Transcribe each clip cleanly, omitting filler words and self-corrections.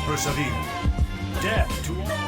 persevere. Death to all.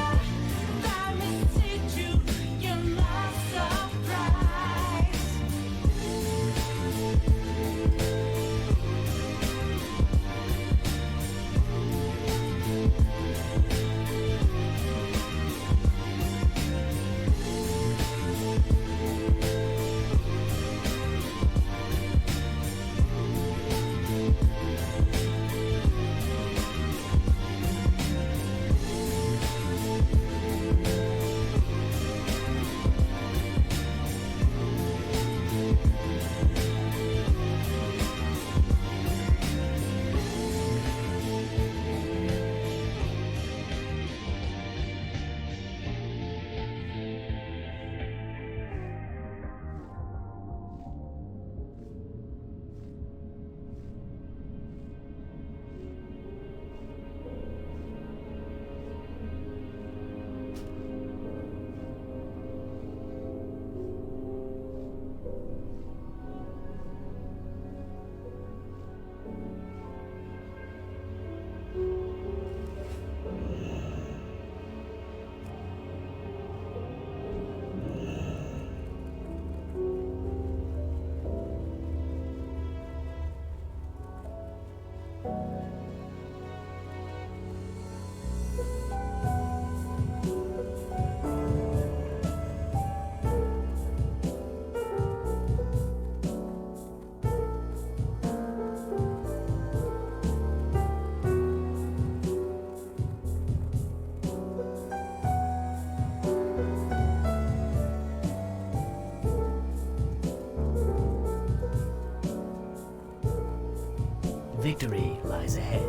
Victory lies ahead.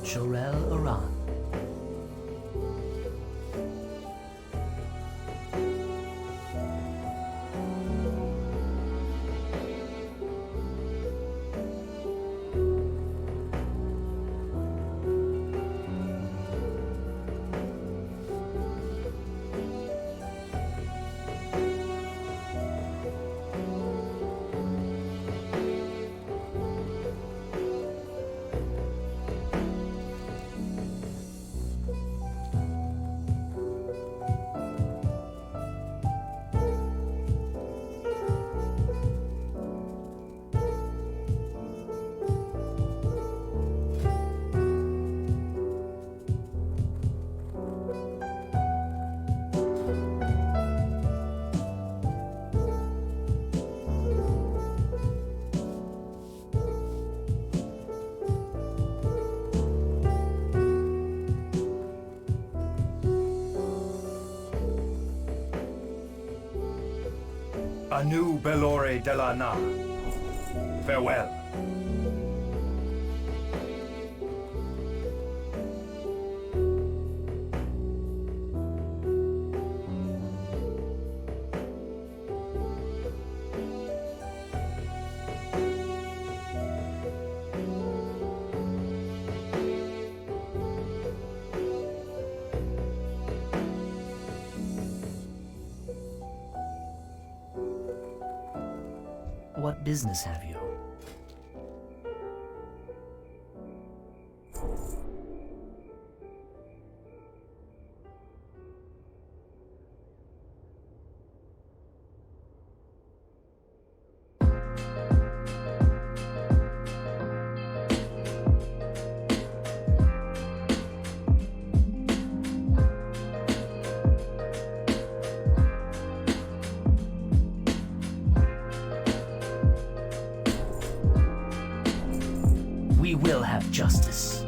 Shorel Iran. Anu Belore de la Na. Farewell. What business have you? We will have justice.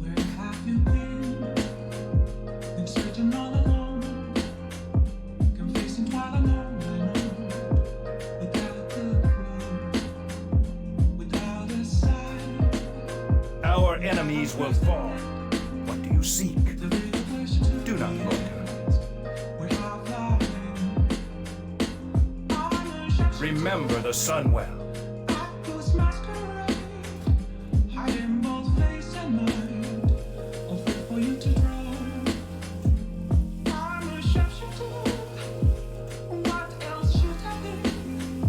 Where have you been? Been searching all alone, confessing while alone, without the clue, without a sign. Our enemies will fall. What do you seek? The real question Do not loiter. where I'm flying. I'm a shot. Remember the sun well. Apples masquerade, hiding both face and mind, all fit for you to draw. I'm a sharpshooter. What else should I be?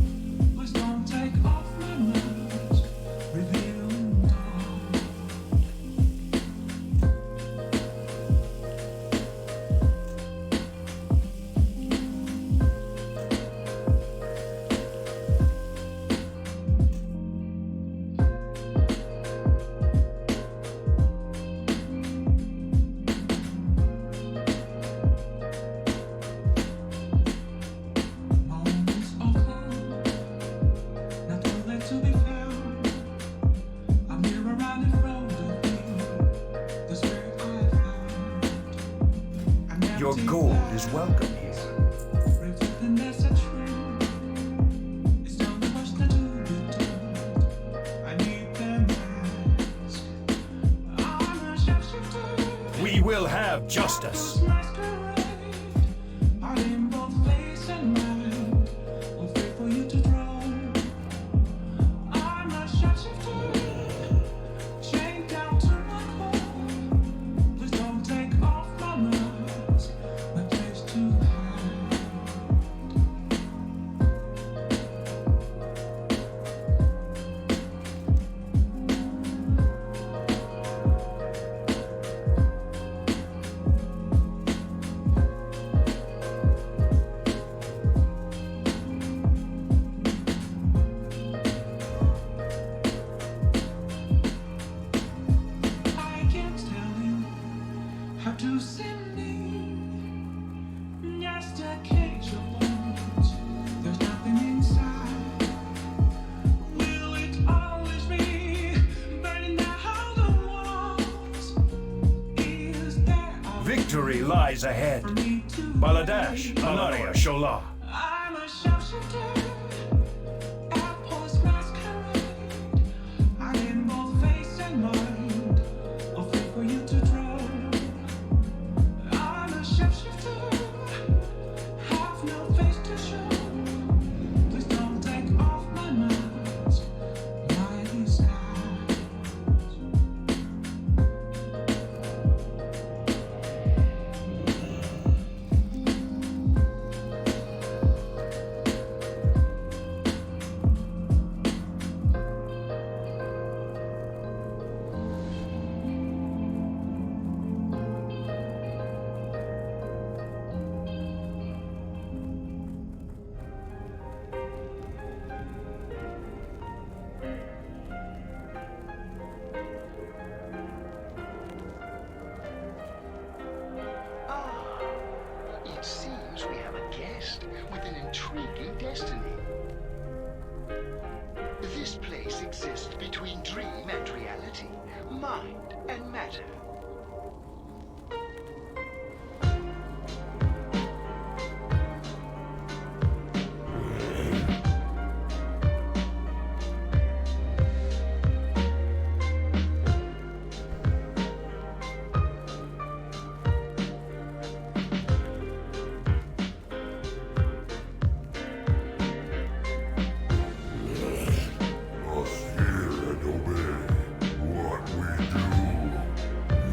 Your gold is welcome here. Everything that's a true. It's not much to do with it. I need them mask. I'm a shapeshifter. We will have justice. Masquerade. Heart in both face and mind. I'll wait for you to draw. I'm a shapeshifter. Chained down to my core. Please don't take off my mask. My place to hide. I can't tell you how to see me. Just a cage of bones. There's nothing inside. Will it always be burning down the walls? Is there a Victory lies ahead. for me to Baladash, Anaria, Shola. I'm a shapeshifter. Apples masquerade. I'm in both face and mind. I'll wait for you to draw. I'm a shapeshifter. Have no face to show. Please don't take off my mask. My disguise. It seems we have a guest with an intriguing destiny. This place exists between dream and reality, mind and matter. Must hear and obey what we do.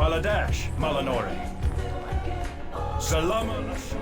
Baladash, Malanori. Salama Lashu.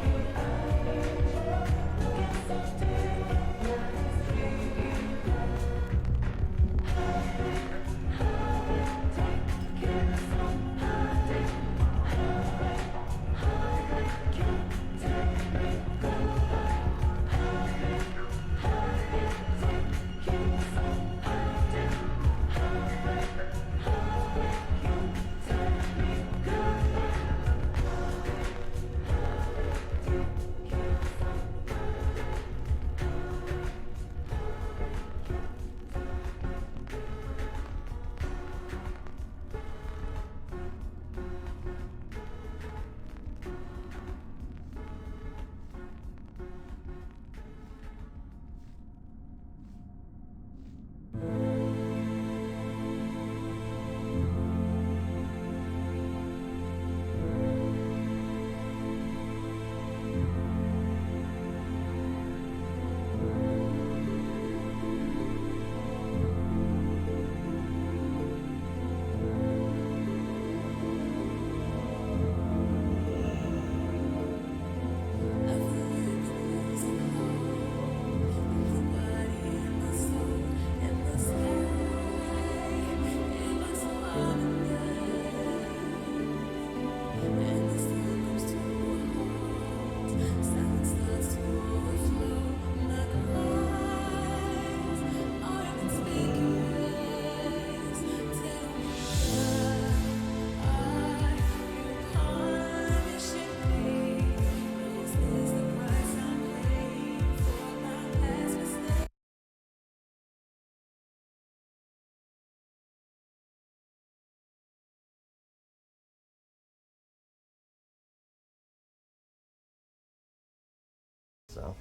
So,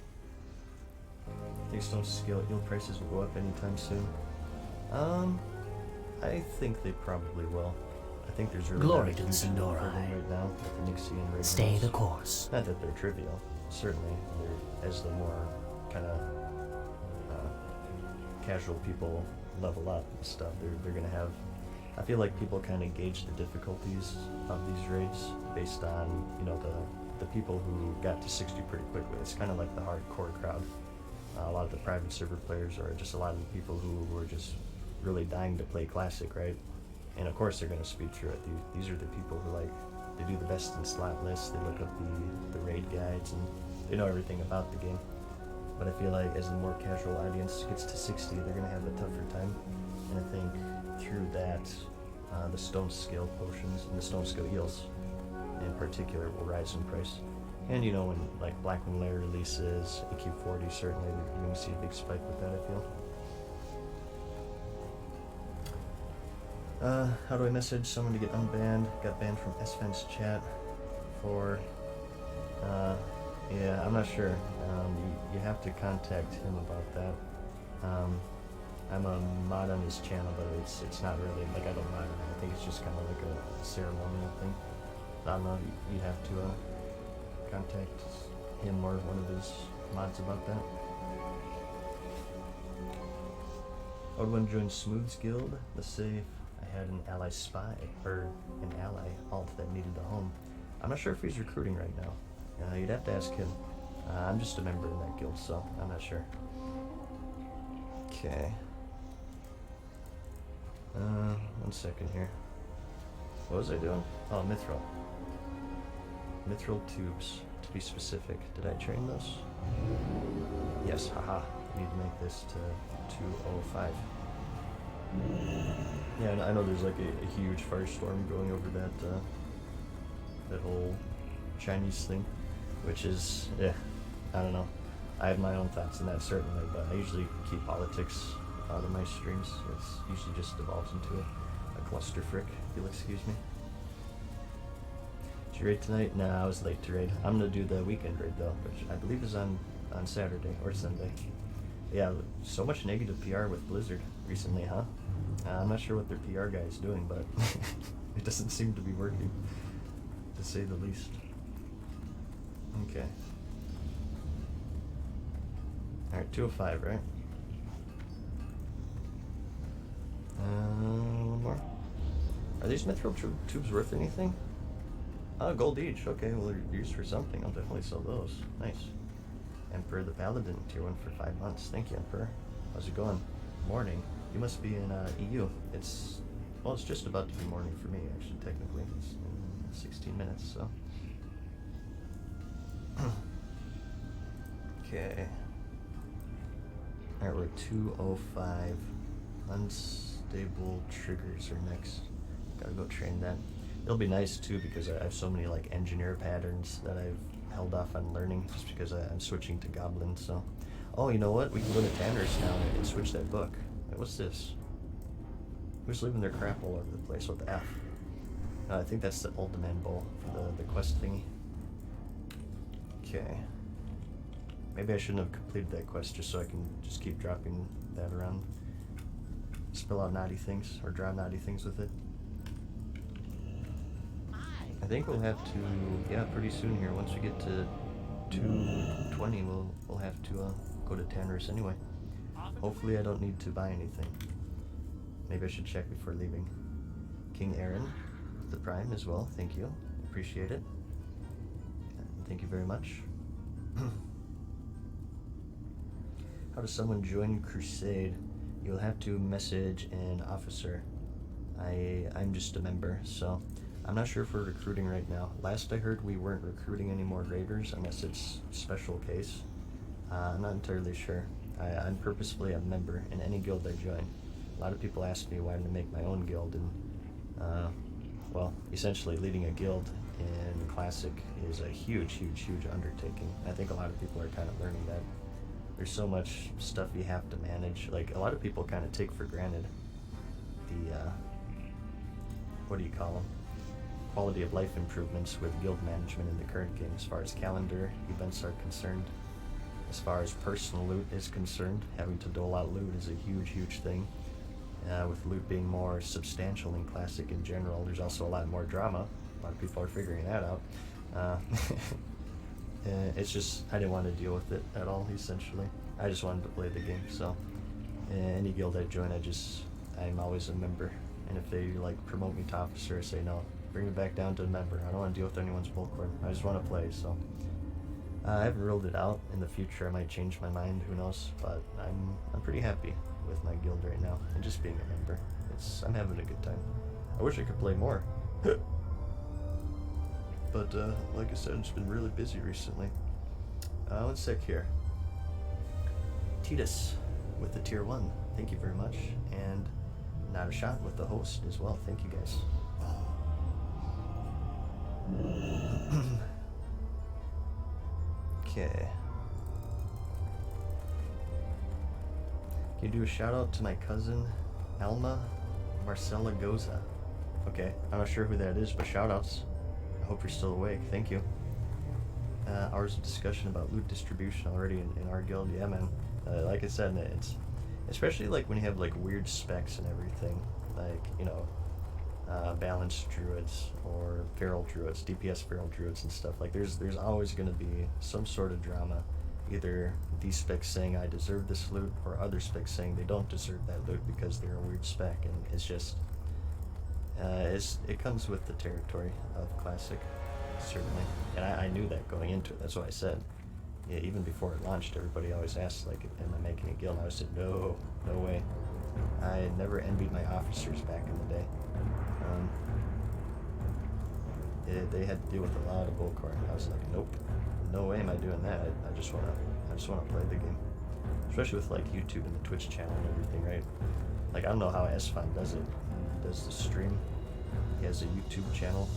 I think stone skill yield prices will go up anytime soon. I think they probably will. I think there's really Glory not a to the huge need for them Sindori. right now with the Nixian raid Stay rules. the course. Not that they're trivial. Certainly, as the more kind of casual people level up and stuff, they're gonna have. I feel like people kind of gauge the difficulties of these raids based on the people who got to 60 pretty quickly. It's kind of like the hardcore crowd. A lot of the private server players are just a lot of the people who were just really dying to play classic, right? And of course they're going to speed through it. These are the people who they do the best in slot lists, they look up the raid guides, and they know everything about the game. But I feel like as the more casual audience gets to 60, they're going to have a tougher time. And I think through that, the stone scale potions and the stone scale eels in particular will rise in price. And when like Blackwing Lair releases, AQ40, certainly you're going to see a big spike with that, I feel. How do I message someone to get unbanned? Got banned from SFen's chat for, yeah, I'm not sure. You have to contact him about that. I'm a mod on his channel, but it's not really, like, I don't mod him. I think it's just kind of like a ceremonial thing. I don't know, you have to contact him or one of his mods about that. I would want to join Smooth's guild. Let's say if I had an ally spy, or an ally alt that needed a home. I'm not sure if he's recruiting right now. You'd have to ask him. I'm just a member in that guild, so I'm not sure. Okay. 1 second here. What was I doing? Oh, Mithril. Mithril tubes, to be specific. Did I train those? Yes, haha. I need to make this to 205. Yeah, and I know there's like a huge firestorm going over that whole Chinese thing, which is, yeah, I don't know. I have my own thoughts on that, certainly, but I usually keep politics out of my streams. It's usually just devolves into a cluster frick, if you'll excuse me. Did you raid tonight? Nah, I was late to raid. I'm gonna do the weekend raid though, which I believe is on Saturday or Sunday. Yeah, so much negative PR with Blizzard recently, huh? I'm not sure what their PR guy is doing, but it doesn't seem to be working, to say the least. Okay. Alright, 205, right? One more. Are these mithril tubes worth anything? Oh, gold each. Okay, well, they're used for something. I'll definitely sell those. Nice. Emperor the Paladin, tier 1 for 5 months. Thank you, Emperor. How's it going? Morning. You must be in EU. It's just about to be morning for me, actually, technically. It's in 16 minutes, so. Okay. Alright, we're at 205. Unstable triggers are next. Gotta go train that. It'll be nice too because I have so many like engineer patterns that I've held off on learning just because I'm switching to Goblin. So, oh, you know what? We can go to Tanner's now and switch that book. Wait, what's this? Who's leaving their crap all over the place with the F? I think that's the Old Demand Bowl for the quest thingy. Okay. Maybe I shouldn't have completed that quest just so I can just keep dropping that around. Spill out naughty things or draw naughty things with it. I think we'll have to, yeah, pretty soon here. Once we get to 220, we'll have to go to Tanner's anyway. Hopefully I don't need to buy anything. Maybe I should check before leaving. King Aaron, the Prime as well. Thank you. Appreciate it. Thank you very much. How does someone join Crusade? You'll have to message an officer. I'm just a member, so I'm not sure if we're recruiting right now. Last I heard, we weren't recruiting any more raiders unless it's special case. I'm not entirely sure. I'm purposefully a member in any guild I join. A lot of people ask me why to make my own guild, and well, essentially leading a guild in Classic is a huge undertaking. I think a lot of people are kind of learning that. There's so much stuff you have to manage. Like, a lot of people kind of take for granted the, what do you call them? Quality of life improvements with guild management in the current game as far as calendar events are concerned. As far as personal loot is concerned, having to dole out loot is a huge thing. With loot being more substantial in Classic in general, there's also a lot more drama. A lot of people are figuring that out. It's just, I didn't want to deal with it at all, essentially. I just wanted to play the game, so any guild I join, I'm always a member. And if they like promote me to officer, I say no, bring me back down to a member. I don't want to deal with anyone's bullcorn. I just want to play, so. I haven't ruled it out. In the future, I might change my mind, who knows, but I'm pretty happy with my guild right now, and just being a member. I'm having a good time. I wish I could play more. But, like I said, I've just been really busy recently. One sec here. Titus with the tier 1. Thank you very much. And Not a Shot with the host as well. Thank you guys. Okay. Can you do a shout out to my cousin, Alma Marcella Goza? Okay, I'm not sure who that is, but shout outs. I hope you're still awake. Thank you. Hours of discussion about loot distribution already in our guild. Yeah, man. Like I said, it's especially like when you have like weird specs and everything, like, you know, balanced druids or feral druids, DPS feral druids and stuff. Like there's always going to be some sort of drama, either these specs saying I deserve this loot or other specs saying they don't deserve that loot because they're a weird spec, and it's just it comes with the territory of Classic, certainly. And I knew that going into it. That's what I said. Yeah, even before it launched, everybody always asked, like, am I making a guild? And I said, no way. I never envied my officers back in the day. They had to deal with a lot of bullcorn. I was like, nope, no way am I doing that. I just wanna play the game. Especially with like YouTube and the Twitch channel and everything, right? Like, I don't know how Esfan does it. He does the stream. He has a YouTube channel,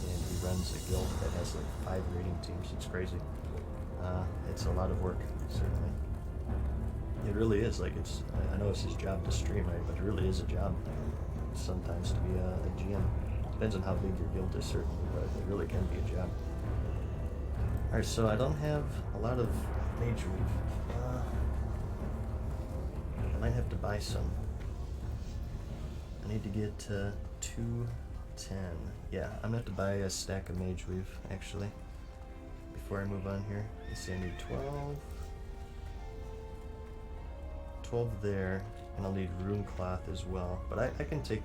and he runs a guild that has like 5 raiding teams. It's crazy. It's a lot of work, certainly. It really is. Like, I know it's his job to stream, right? But it really is a job sometimes to be a GM. Depends on how big your guild is, certainly, but it really can be a job. Alright, so I don't have a lot of mage weave. I might have to buy some. I need to get to 210. Yeah, I'm gonna have to buy a stack of mage weave, actually, before I move on here. Let's see, I need 12. 12 there, and I'll need rune cloth as well. But I can take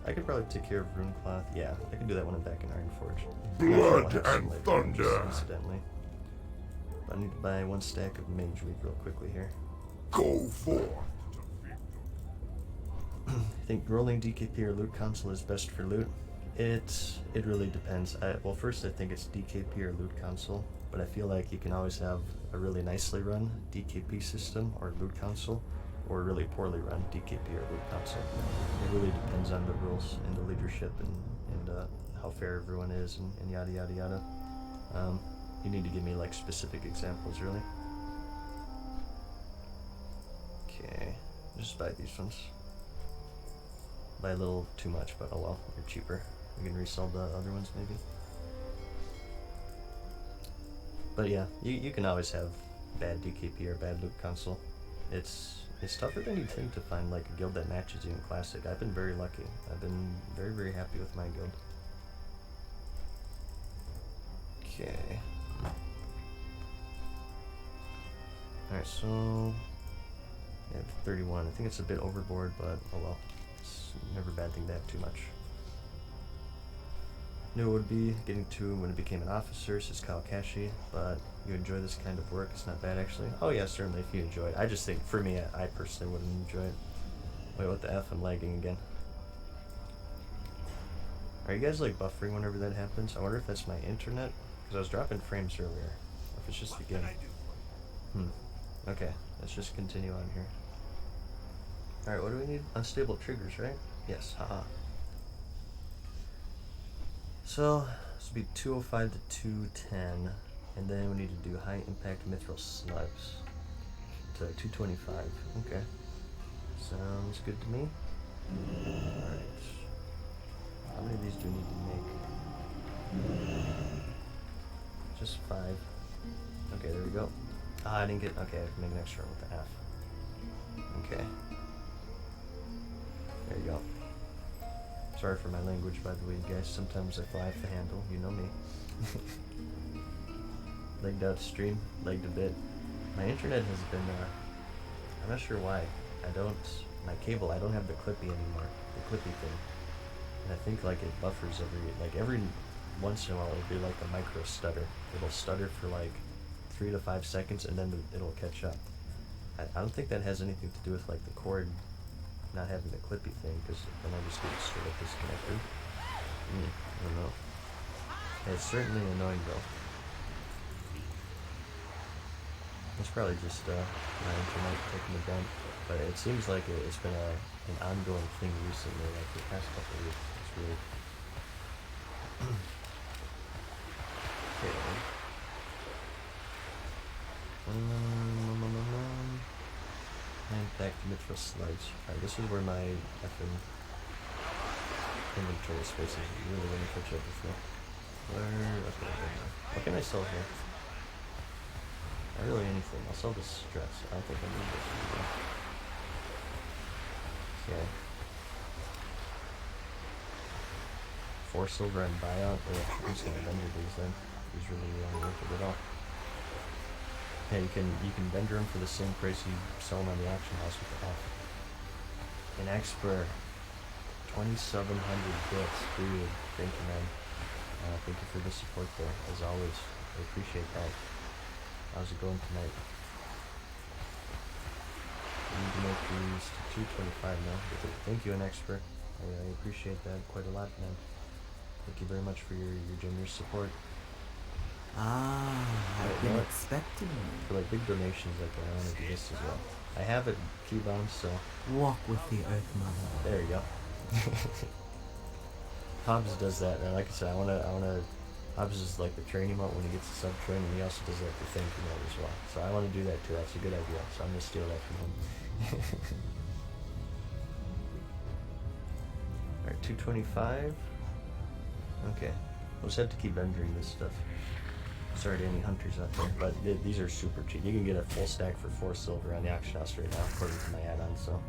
I could probably take care of rune cloth. Yeah, I can do that when I'm back in Ironforge. Blood and thunder. Incidentally. But I need to buy 1 stack of mage wheat real quickly here. Go forth. I think rolling DKP or loot console is best for loot. It really depends. Well, first I think it's DKP or loot console, but I feel like you can always have a really nicely run DKP system or loot console, or a really poorly run DKP or loot console. It really depends on the rules and the leadership and how fair everyone is and yada yada yada. You need to give me like specific examples, really. Okay, just buy these ones. Buy a little too much, but oh well, they're cheaper. We can resell the other ones maybe. But yeah, you can always have bad DKP or bad loot console. It's tougher than you'd think to find like a guild that matches you in Classic. I've been very lucky. I've been very, very happy with my guild. Okay. Alright, so I have 31. I think it's a bit overboard, but oh well. It's never a bad thing to have too much. Knew it would be getting to when it became an officer, says Kalakashi, but you enjoy this kind of work, it's not bad actually. Oh yeah, certainly if you enjoy it. I just think, for me, I personally wouldn't enjoy it. Wait, what the F? I'm lagging again. Are you guys like buffering whenever that happens? I wonder if that's my internet, because I was dropping frames earlier. Or if it's just the game. Okay, let's just continue on here. Alright, what do we need? Unstable triggers, right? Yes, haha. So, this would be 205 to 210, and then we need to do high impact mithril slugs to 225. Okay, sounds good to me. Alright, how many of these do we need to make? Just 5. Okay, there we go. Ah, I didn't get, okay, I can make an extra one with the half. Okay. There you go. Sorry for my language, by the way, guys. Sometimes I fly off the handle. You know me. Legged out to stream. Legged a bit. My internet has been, I'm not sure why. My cable, I don't have the clippy anymore. The clippy thing. And I think, like, it buffers every once in a while it'll be like a micro stutter. It'll stutter for, like, 3 to 5 seconds, and then it'll catch up. I don't think that has anything to do with, like, the cord not having the clippy thing, because then I just get straight up disconnected. I don't know. It's certainly annoying though. It's probably just my internet taking a dump, but it seems like it's been an ongoing thing recently, like the past couple of weeks. It's weird. Okay. And back to mithril slugs. Alright, this is where my effing inventory space is really going to catch up with me. Okay, what can I sell here? Not really anything. I'll sell this stress. I don't think I need this anymore. Okay. 4 silver and buyout. I'm just going to vendor these then. These really aren't worth it at all. Yeah, you can vendor them for the same price you sell them on the auction house with the F. An expert, 2,700 bits, dude. Thank you, man. Thank you for the support there, as always. I appreciate that. How's it going tonight? I need to make these to 225 now. Thank you, an expert. I appreciate that quite a lot, man. Thank you very much for your generous support. I've been expecting you. For like big donations like that, I want to do this as well. I have it keybound, so Walk with the Earth Mother. there you go. Hobbs does that, and like I said, I wanna. Hobbs is like the train emote when he gets the sub train, and he also does like the thank you note as well. So I want to do that too. That's a good idea. So I'm gonna steal that from him. All right, 225. Okay, we'll just have to keep vending this stuff. Sorry to any hunters out there, but these are super cheap. You can get a full stack for 4 silver on the auction house right now, according to my add-on, so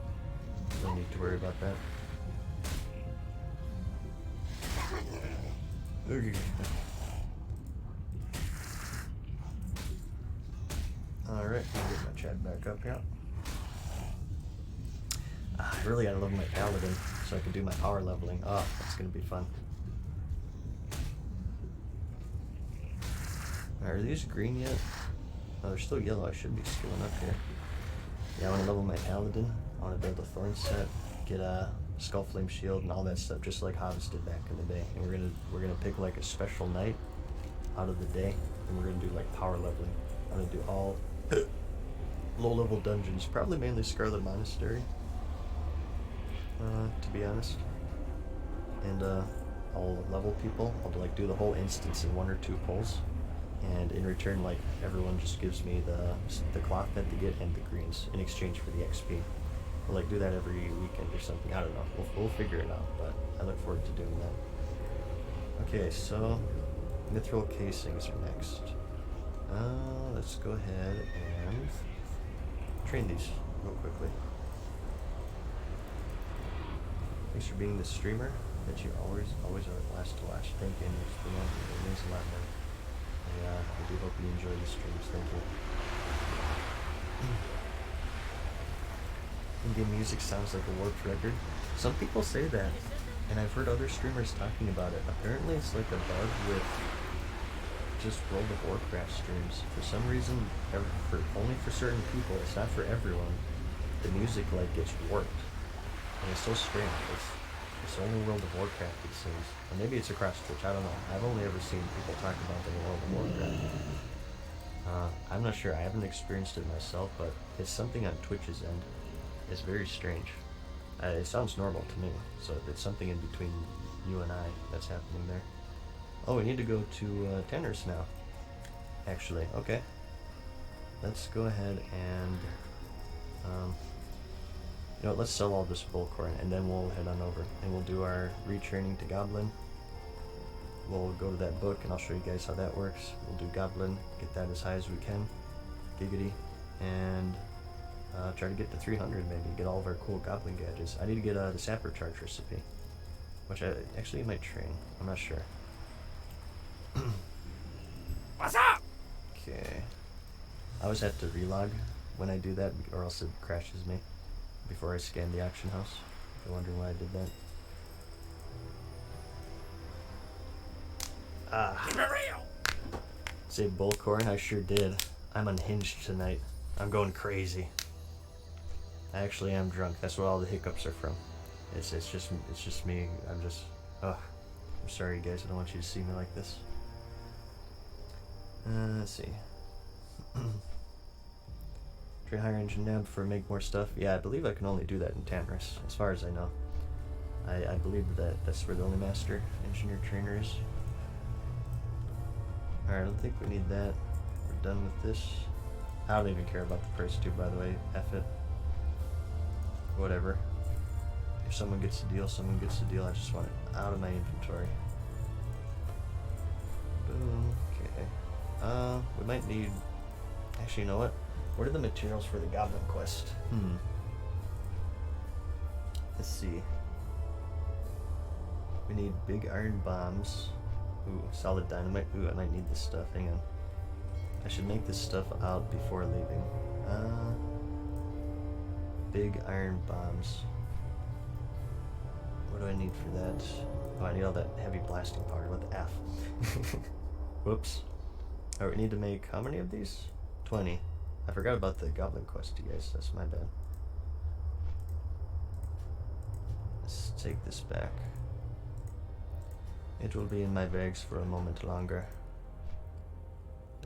no need to worry about that. Okay. Alright, I'll get my chat back up here. I really gotta love my paladin. so I can do my power leveling. Oh, that's gonna be fun. Are these green yet? Oh, they're still yellow. I should be skilling up here. Yeah, I want to level my paladin. I want to build a thorn set, get a skull flame shield, and all that stuff, just like Hobbs did back in the day. And we're gonna pick like a special night out of the day, and we're gonna do like power leveling. I'm gonna do all low-level dungeons, probably mainly Scarlet Monastery, to be honest. And I'll level people. I'll do the whole instance in 1 or 2 pulls, and in return, like, everyone just gives me the cloth that they get and the greens in exchange for the XP. We'll like do that every weekend or something. I don't know. We'll figure it out, but I look forward to doing that. Okay, so mithril casings are next. Let's go ahead and train these real quickly. Thanks for being the streamer that you always are last to watch. Thank you, it means a lot, man. I do hope you enjoy the streams. Thank you. In-game music sounds like a warped record. Some people say that, and I've heard other streamers talking about it. Apparently it's like a bug with just World of Warcraft streams. For some reason, only for certain people, it's not for everyone, the music like gets warped. And it's so strange. It's only World of Warcraft, it seems. Or maybe it's across Twitch, I don't know. I've only ever seen people talk about it in World of Warcraft. I'm not sure, I haven't experienced it myself, but it's something on Twitch's end. It's very strange. It sounds normal to me, so it's something in between you and I that's happening there. Oh, we need to go to Tanner's now, actually. Okay. Let's go ahead and, you know what, let's sell all this bullcorn, and then we'll head on over, and we'll do our retraining to Goblin. We'll go to that book, and I'll show you guys how that works. We'll do Goblin, get that as high as we can, giggity, and try to get to 300 maybe, get all of our cool Goblin gadgets. I need to get the Sapper Charge recipe, which I actually might train, I'm not sure. What's up? Okay. I always have to relog when I do that, or else it crashes me before I scan the auction house. If you're wondering why I did that. Keep it real. Say bullcorn, I sure did. I'm unhinged tonight. I'm going crazy. I actually am drunk. That's what all the hiccups are from. It's just me. I'm sorry, guys. I don't want you to see me like this. Let's see. Train higher engine now before I make more stuff. Yeah, I believe I can only do that in Tanris, as far as I know. I believe that's where the only master engineer trainer is. Alright, I don't think we need that. We're done with this. I don't even care about the price too, by the way. F it. Whatever. If someone gets a deal, someone gets a deal. I just want it out of my inventory. Boom. Okay. We might need... Actually, you know what? What are the materials for the Goblin Quest? Let's see. We need big iron bombs. Ooh, solid dynamite. Ooh, I might need this stuff. Hang on. I should make this stuff out before leaving. Big iron bombs. What do I need for that? Oh, I need all that heavy blasting powder. What the F? Whoops. Alright, we need to make how many of these? 20. I forgot about the Goblin Quest, you guys. That's my bad. Let's take this back. It will be in my bags for a moment longer.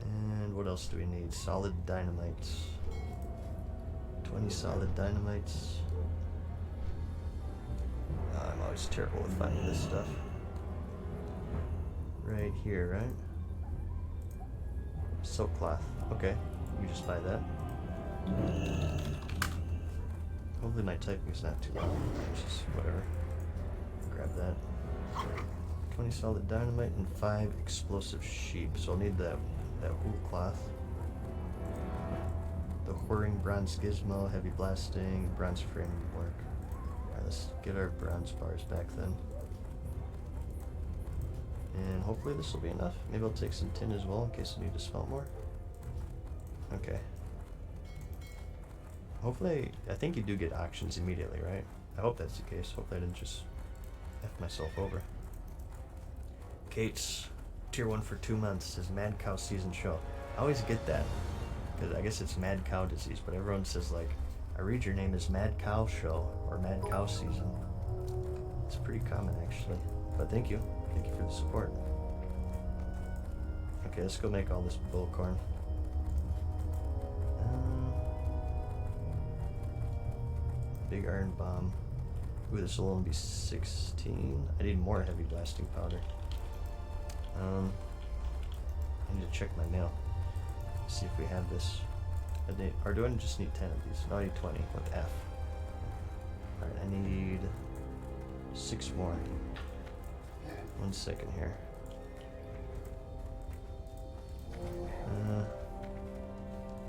And what else do we need? Solid dynamites. 20 solid dynamites. I'm always terrible with finding this stuff. Right here, right? Silk cloth. Okay, we just buy that. Hopefully my typing is not too loud. Just whatever. Grab that. 20 solid dynamite and 5 explosive sheep. So I'll need that wool cloth. The whirring bronze gizmo, heavy blasting, bronze framework. Alright, let's get our bronze bars back then. And hopefully this will be enough. Maybe I'll take some tin as well in case I need to smelt more. Okay. Hopefully, I think you do get auctions immediately, right? I hope that's the case. Hopefully I didn't just F myself over. Kate's tier 1 for 2 months says Mad Cow season show. I always get that, because I guess it's mad cow disease, but everyone says like, I read your name as Mad Cow show, or Mad Cow season. It's pretty common actually, but thank you. Thank you for the support. Okay, let's go make all this bullcorn. Big iron bomb. Ooh, this will only be 16. I need more heavy blasting powder. I need to check my mail. See if we have this. Or do I just need 10 of these? No, I need 20 with F. Alright, I need 6 more. 1 second here.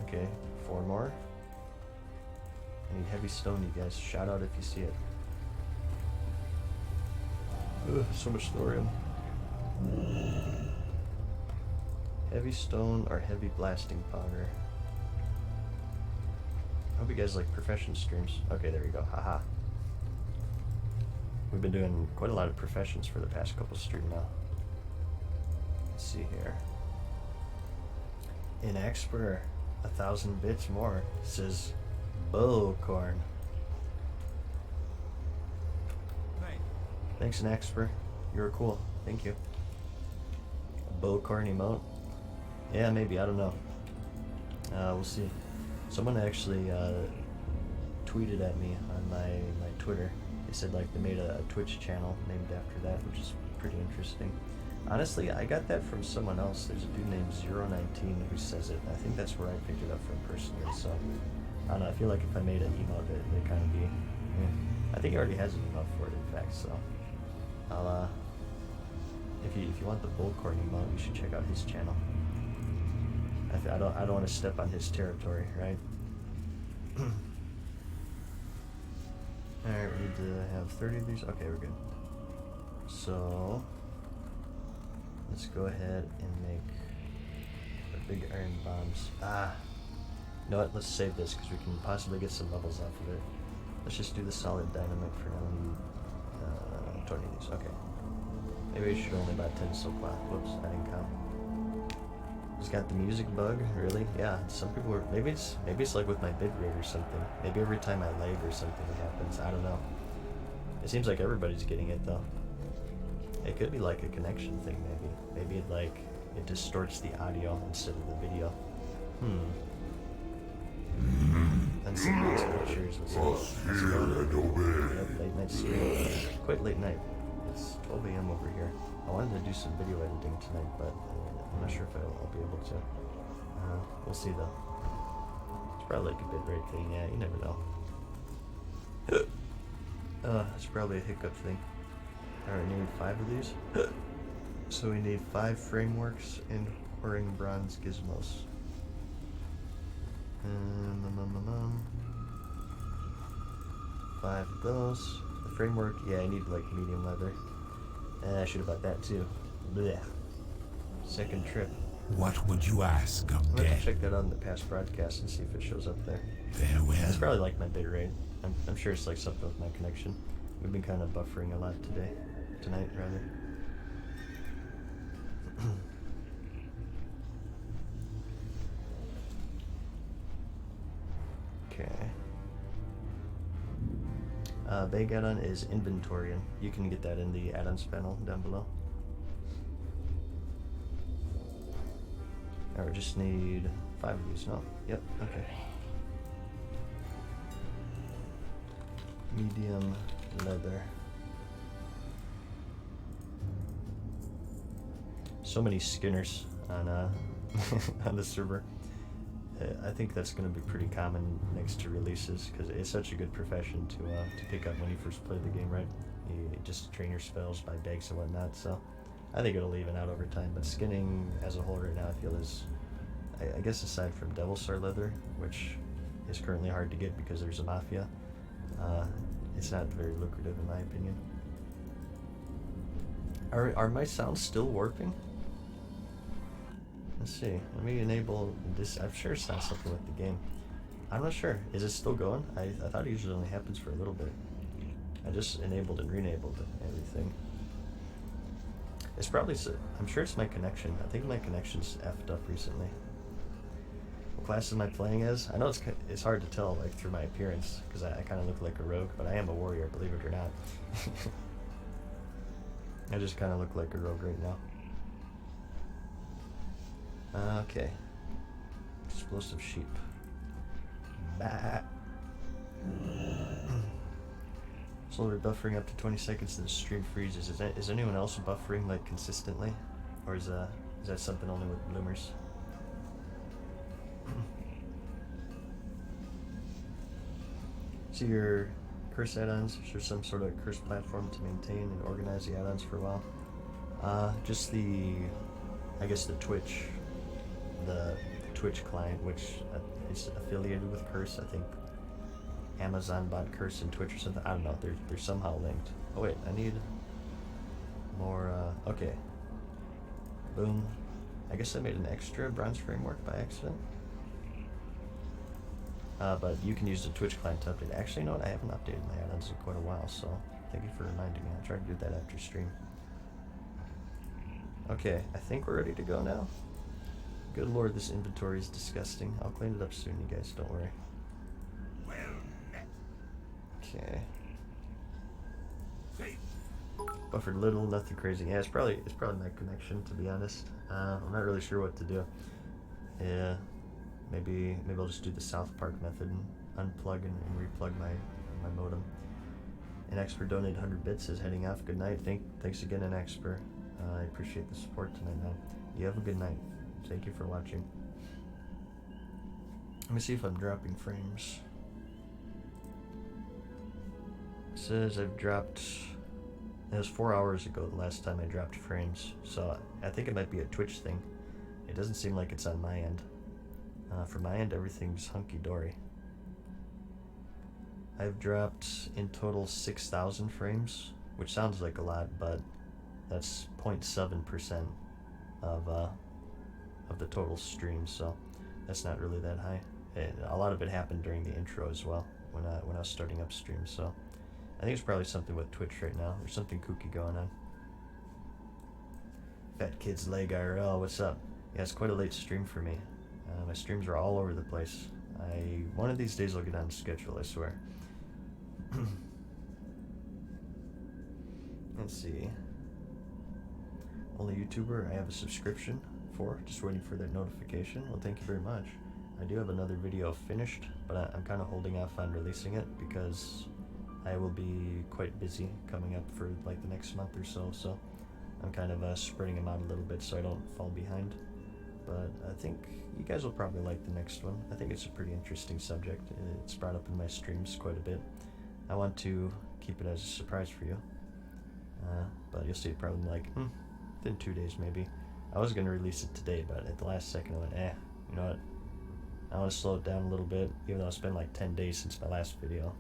Okay, 4 more. I need heavy stone, you guys. Shout out if you see it. Ugh, so much thorium. Heavy stone or heavy blasting powder. I hope you guys like profession streams. Okay, there you go. Haha. We've been doing quite a lot of professions for the past couple streams now. Let's see here. In Expert, 1,000 bits more, says bullcorn. Thanks, Naxper. You were cool. Thank you. A bullcorn emote? Yeah, maybe. I don't know. We'll see. Someone actually tweeted at me on my Twitter. They said like they made a Twitch channel named after that, which is pretty interesting. Honestly, I got that from someone else. There's a dude named 019 who says it. I think that's where I picked it up from personally. So I don't know. I feel like if I made an emote, it'd kind of be. I think he already has an emote for it, in fact. So I'll if you want the bullcorn emote, you should check out his channel. I don't want to step on his territory, right? Alright, we need to have 30 of these. Okay, we're good. So let's go ahead and make the big iron bombs. You know what? Let's save this because we can possibly get some levels off of it. Let's just do the solid dynamite for now. 20 of these. Okay. Maybe I should only buy 10 so far. Whoops, I didn't count. Just got the music bug, really? Yeah, some people are, maybe it's like with my bitrate or something. Maybe every time I lag or something it happens, I don't know. It seems like everybody's getting it though. It could be like a connection thing maybe. Maybe it distorts the audio instead of the video. That's some nice pictures. Yep, late night stream. Quite late night. It's 12 a.m. over here. I wanted to do some video editing tonight, but I'm not sure if I'll be able to. We'll see though. It's probably like a bitrate thing. Yeah, you never know. It's probably a hiccup thing. Alright, we need 5 of these. So we need 5 frameworks and whirring bronze gizmos. 5 of those. The framework, yeah, I need like medium leather. I should have bought that too. Blech. Second trip. What would you ask of I'm gonna death? check that on the past broadcast and see if it shows up there. Farewell. It's probably like my bitrate. I'm sure it's like something with my connection. We've been kind of buffering a lot tonight rather. Okay. Vague add-on is Inventorian. You can get that in the add-ons panel down below. Alright, we just need 5 of these, no? Yep, okay. Medium leather. So many skinners on on the server. I think that's going to be pretty common next to releases because it's such a good profession to pick up when you first play the game, right? You just train your spells by bags and whatnot. So I think it'll even out over time. But skinning as a whole right now, I feel is, I guess aside from Devil Star leather, which is currently hard to get because there's a mafia, it's not very lucrative in my opinion. Are my sounds still warping? Let's see. Let me enable this. I'm sure it's not something with the game. I'm not sure. Is it still going? I thought it usually only happens for a little bit. I just enabled and re-enabled everything. It's probably, I'm sure it's my connection. I think my connection's effed up recently. What class am I playing as? I know it's hard to tell, like, through my appearance, because I kind of look like a rogue, but I am a warrior, believe it or not. I just kind of look like a rogue right now. Okay. Explosive sheep. Bah. Slowly buffering up to 20 seconds to the stream freezes. Is anyone else buffering, like, consistently? Or is that something only with bloomers? See your curse add-ons? Is there some sort of curse platform to maintain and organize the add-ons for a while? Just I guess the Twitch client, which is affiliated with Curse. I think Amazon bought Curse and Twitch or something. I don't know. They're somehow linked. Oh wait, I need more. Okay. Boom. I guess I made an extra bronze framework by accident. But you can use the Twitch client to update. Actually, you know what? I haven't updated my add-ons in quite a while, so thank you for reminding me. I'll try to do that after stream. Okay, I think we're ready to go now. Good lord, this inventory is disgusting. I'll clean it up soon, you guys. Don't worry. Okay. Buffered little, nothing crazy. Yeah, it's probably my connection, to be honest. I'm not really sure what to do. Yeah, maybe I'll just do the South Park method and unplug and replug my modem. An Expert donated 100 bits, is heading off. Good night. Thanks again, An Expert. I appreciate the support tonight, man. You have a good night. Thank you for watching. Let me see if I'm dropping frames. It says I've dropped. It was 4 hours ago the last time I dropped frames, so I think it might be a Twitch thing. It doesn't seem like it's on my end. From my end, everything's hunky-dory. I've dropped in total 6,000 frames, which sounds like a lot, but that's 0.7% of the total stream, so that's not really that high. A lot of it happened during the intro as well, when I was starting up streams, so I think it's probably something with Twitch right now. There's something kooky going on. Fat Kids Leg IRL, what's up? Yeah, it's quite a late stream for me. My streams are all over the place. One of these days I'll get on schedule, I swear. Let's see. Only YouTuber I have a subscription for, just waiting for that notification. Well, thank you very much. I do have another video finished, but I'm kind of holding off on releasing it because I will be quite busy coming up for like the next month or so, so I'm kind of spreading them out a little bit so I don't fall behind. But I think you guys will probably like the next one. I think it's a pretty interesting subject. It's brought up in my streams quite a bit. I want to keep it as a surprise for you. But you'll see it probably like, within 2 days maybe. I was going to release it today, but at the last second I went, you know what? I want to slow it down a little bit, even though it's been like 10 days since my last video.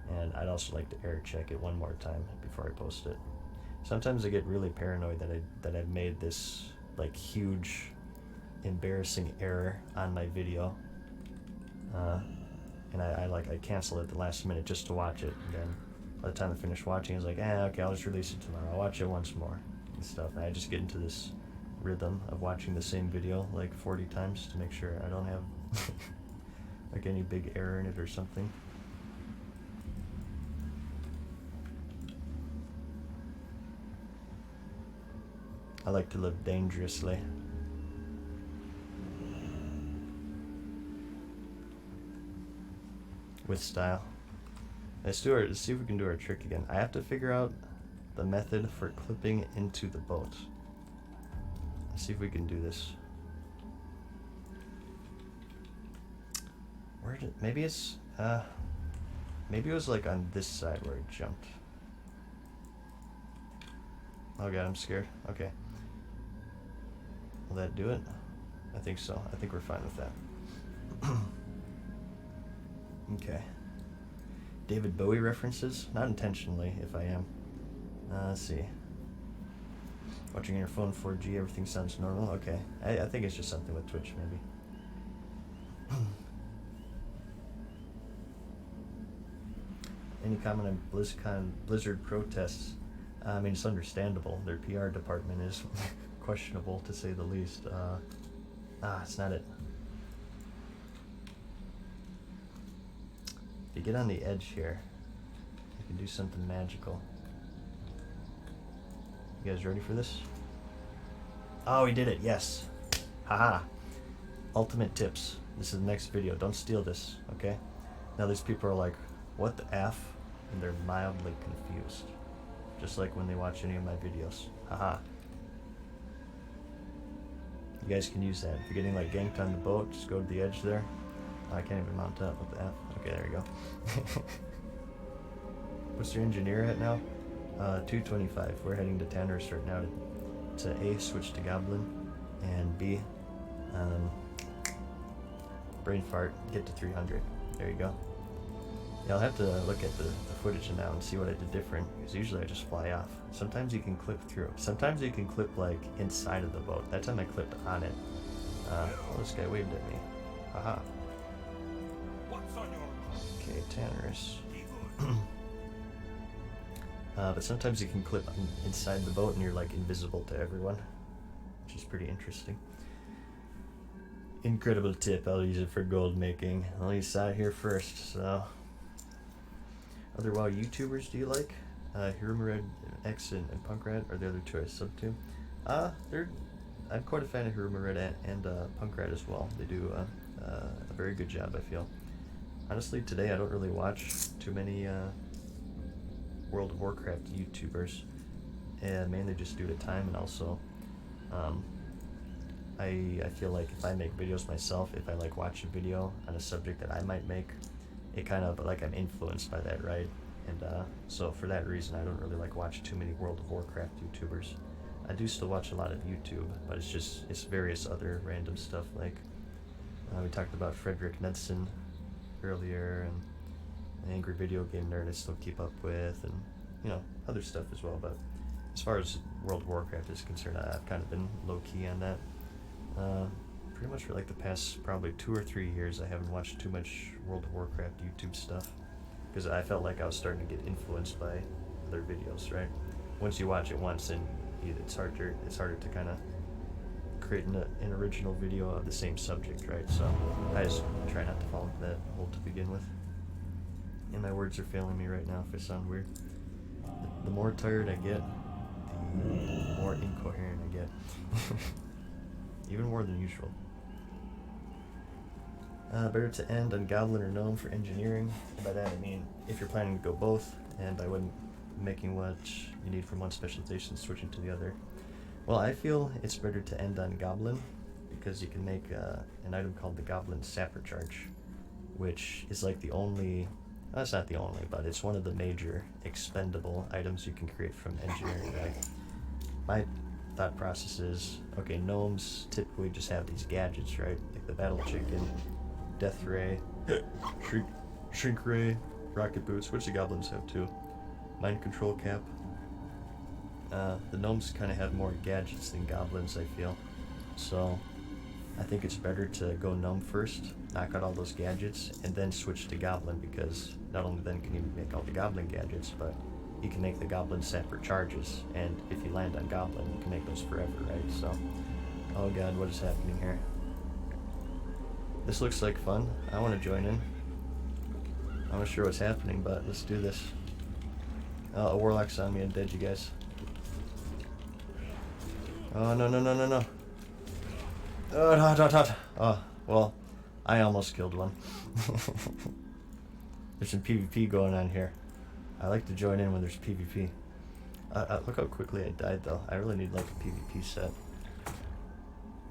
And I'd also like to error check it one more time before I post it. Sometimes I get really paranoid that I've made this like huge embarrassing error on my video. And I cancel it at the last minute just to watch it, and then by the time I finish watching, it's like, okay, I'll just release it tomorrow. I'll watch it once more and stuff. And I just get into this rhythm of watching the same video like 40 times to make sure I don't have like any big error in it or something. I like to live dangerously. With style. Let's see if we can do our trick again. I have to figure out the method for clipping into the boat. Let's see if we can do this. Maybe it was like on this side where it jumped. Oh god, I'm scared. Okay. Will that do it? I think so. I think we're fine with that. Okay. David Bowie references? Not intentionally, if I am. Let's see. Watching on your phone 4G, everything sounds normal? Okay. I think it's just something with Twitch, maybe. any comment on Blizzard protests? I mean, it's understandable. Their PR department is questionable, to say the least. It's not it. If you get on the edge here, you can do something magical. You guys ready for this? Oh, he did it, yes. Haha. Ultimate tips. This is the next video. Don't steal this, okay? Now these people are like, what the F? And they're mildly confused. Just like when they watch any of my videos. Haha. You guys can use that. If you're getting like ganked on the boat, just go to the edge there. I can't even mount up. What the F? Okay, there you go. What's your engineer at now? 225. We're heading to Tanner's right now to A, switch to Goblin, and B, brain fart, get to 300. There you go. Yeah, I'll have to look at the footage now and see what I did different, because usually I just fly off. Sometimes you can clip through. Sometimes you can clip like inside of the boat. That time I clipped on it. Oh, this guy waved at me. Haha. Okay, Tanner's. But sometimes you can clip inside the boat and you're like invisible to everyone, which is pretty interesting. Incredible tip. I'll use it for gold making. Well, you saw it here first, so. Other WoW YouTubers do you like? Hirumared X and Punkrat are the other two I sub to. I'm quite a fan of Hirumared and Punkrat as well. They do a very good job, I feel. Honestly, today I don't really watch too many World of Warcraft YouTubers, and mainly just due to time, and also I feel like if I make videos myself, if I like watch a video on a subject that I might make, it kind of like I'm influenced by that, right? And so for that reason, I don't really like watch too many World of Warcraft YouTubers. I do still watch a lot of YouTube, but it's various other random stuff, like we talked about Frederick Nedson earlier, and an Angry Video Game Nerd I still keep up with, and you know, other stuff as well. But as far as World of Warcraft is concerned, I've kind of been low-key on that. Pretty much for like the past probably 2 or 3 years, I haven't watched too much World of Warcraft YouTube stuff, because I felt like I was starting to get influenced by other videos, right? Once you watch it once, and it's harder to kind of create an original video of the same subject, right? So I just try not to fall into that hole to begin with. And my words are failing me right now if I sound weird. The more tired I get, the more incoherent I get. Even more than usual. Better to end on Goblin or Gnome for engineering. By that I mean, if you're planning to go both, and I wouldn't making what you need from one specialization switching to the other. Well, I feel it's better to end on Goblin, because you can make an item called the Goblin Sapper Charge, which is like the only, well, it's not the only, but it's one of the major expendable items you can create from engineering. Like, my thought process is, okay, gnomes typically just have these gadgets, right? Like the Battle Chicken, Death Ray, Shrink Ray, Rocket Boots, which the goblins have too, Mind Control Cap. The gnomes kind of have more gadgets than goblins, I feel. So I think it's better to go gnome first, knock out all those gadgets, and then switch to goblin, because not only then can you make all the goblin gadgets, but you can make the Goblin Sapper Charges, and if you land on Goblin, you can make those forever, right? So, oh god, what is happening here? This looks like fun. I want to join in. I'm not sure what's happening, but let's do this. Oh, a Warlock's on me, I'm dead, you guys. Oh, no. Oh, no. Oh, well, I almost killed one. There's some PvP going on here. I like to join in when there's PvP. Look how quickly I died, though. I really need like a PvP set.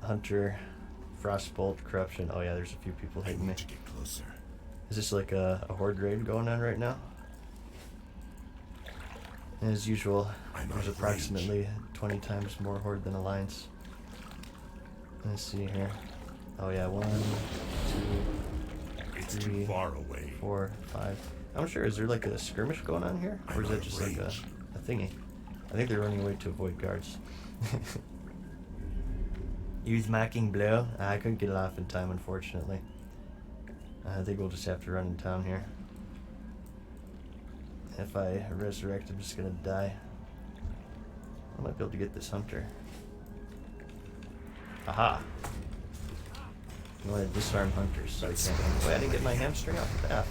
Hunter, Frostbolt, Corruption. Oh yeah, there's a few people hitting me. Get closer. Is this like a horde raid going on right now? And as usual, there's approximately 20 times more horde than alliance. Let's see here. Oh yeah, 1, 2, It's 3, too far away. 4, 5. I'm sure, is there like a skirmish going on here? Or is that just like a thingy? I think they're running away to avoid guards. Use Mocking Blow? I couldn't get it off in time, unfortunately. I think we'll just have to run in town here. If I resurrect, I'm just gonna die. I might be able to get this hunter. Aha! You want to disarm hunters so I can't. Wait, I didn't get my hamstring off the bat.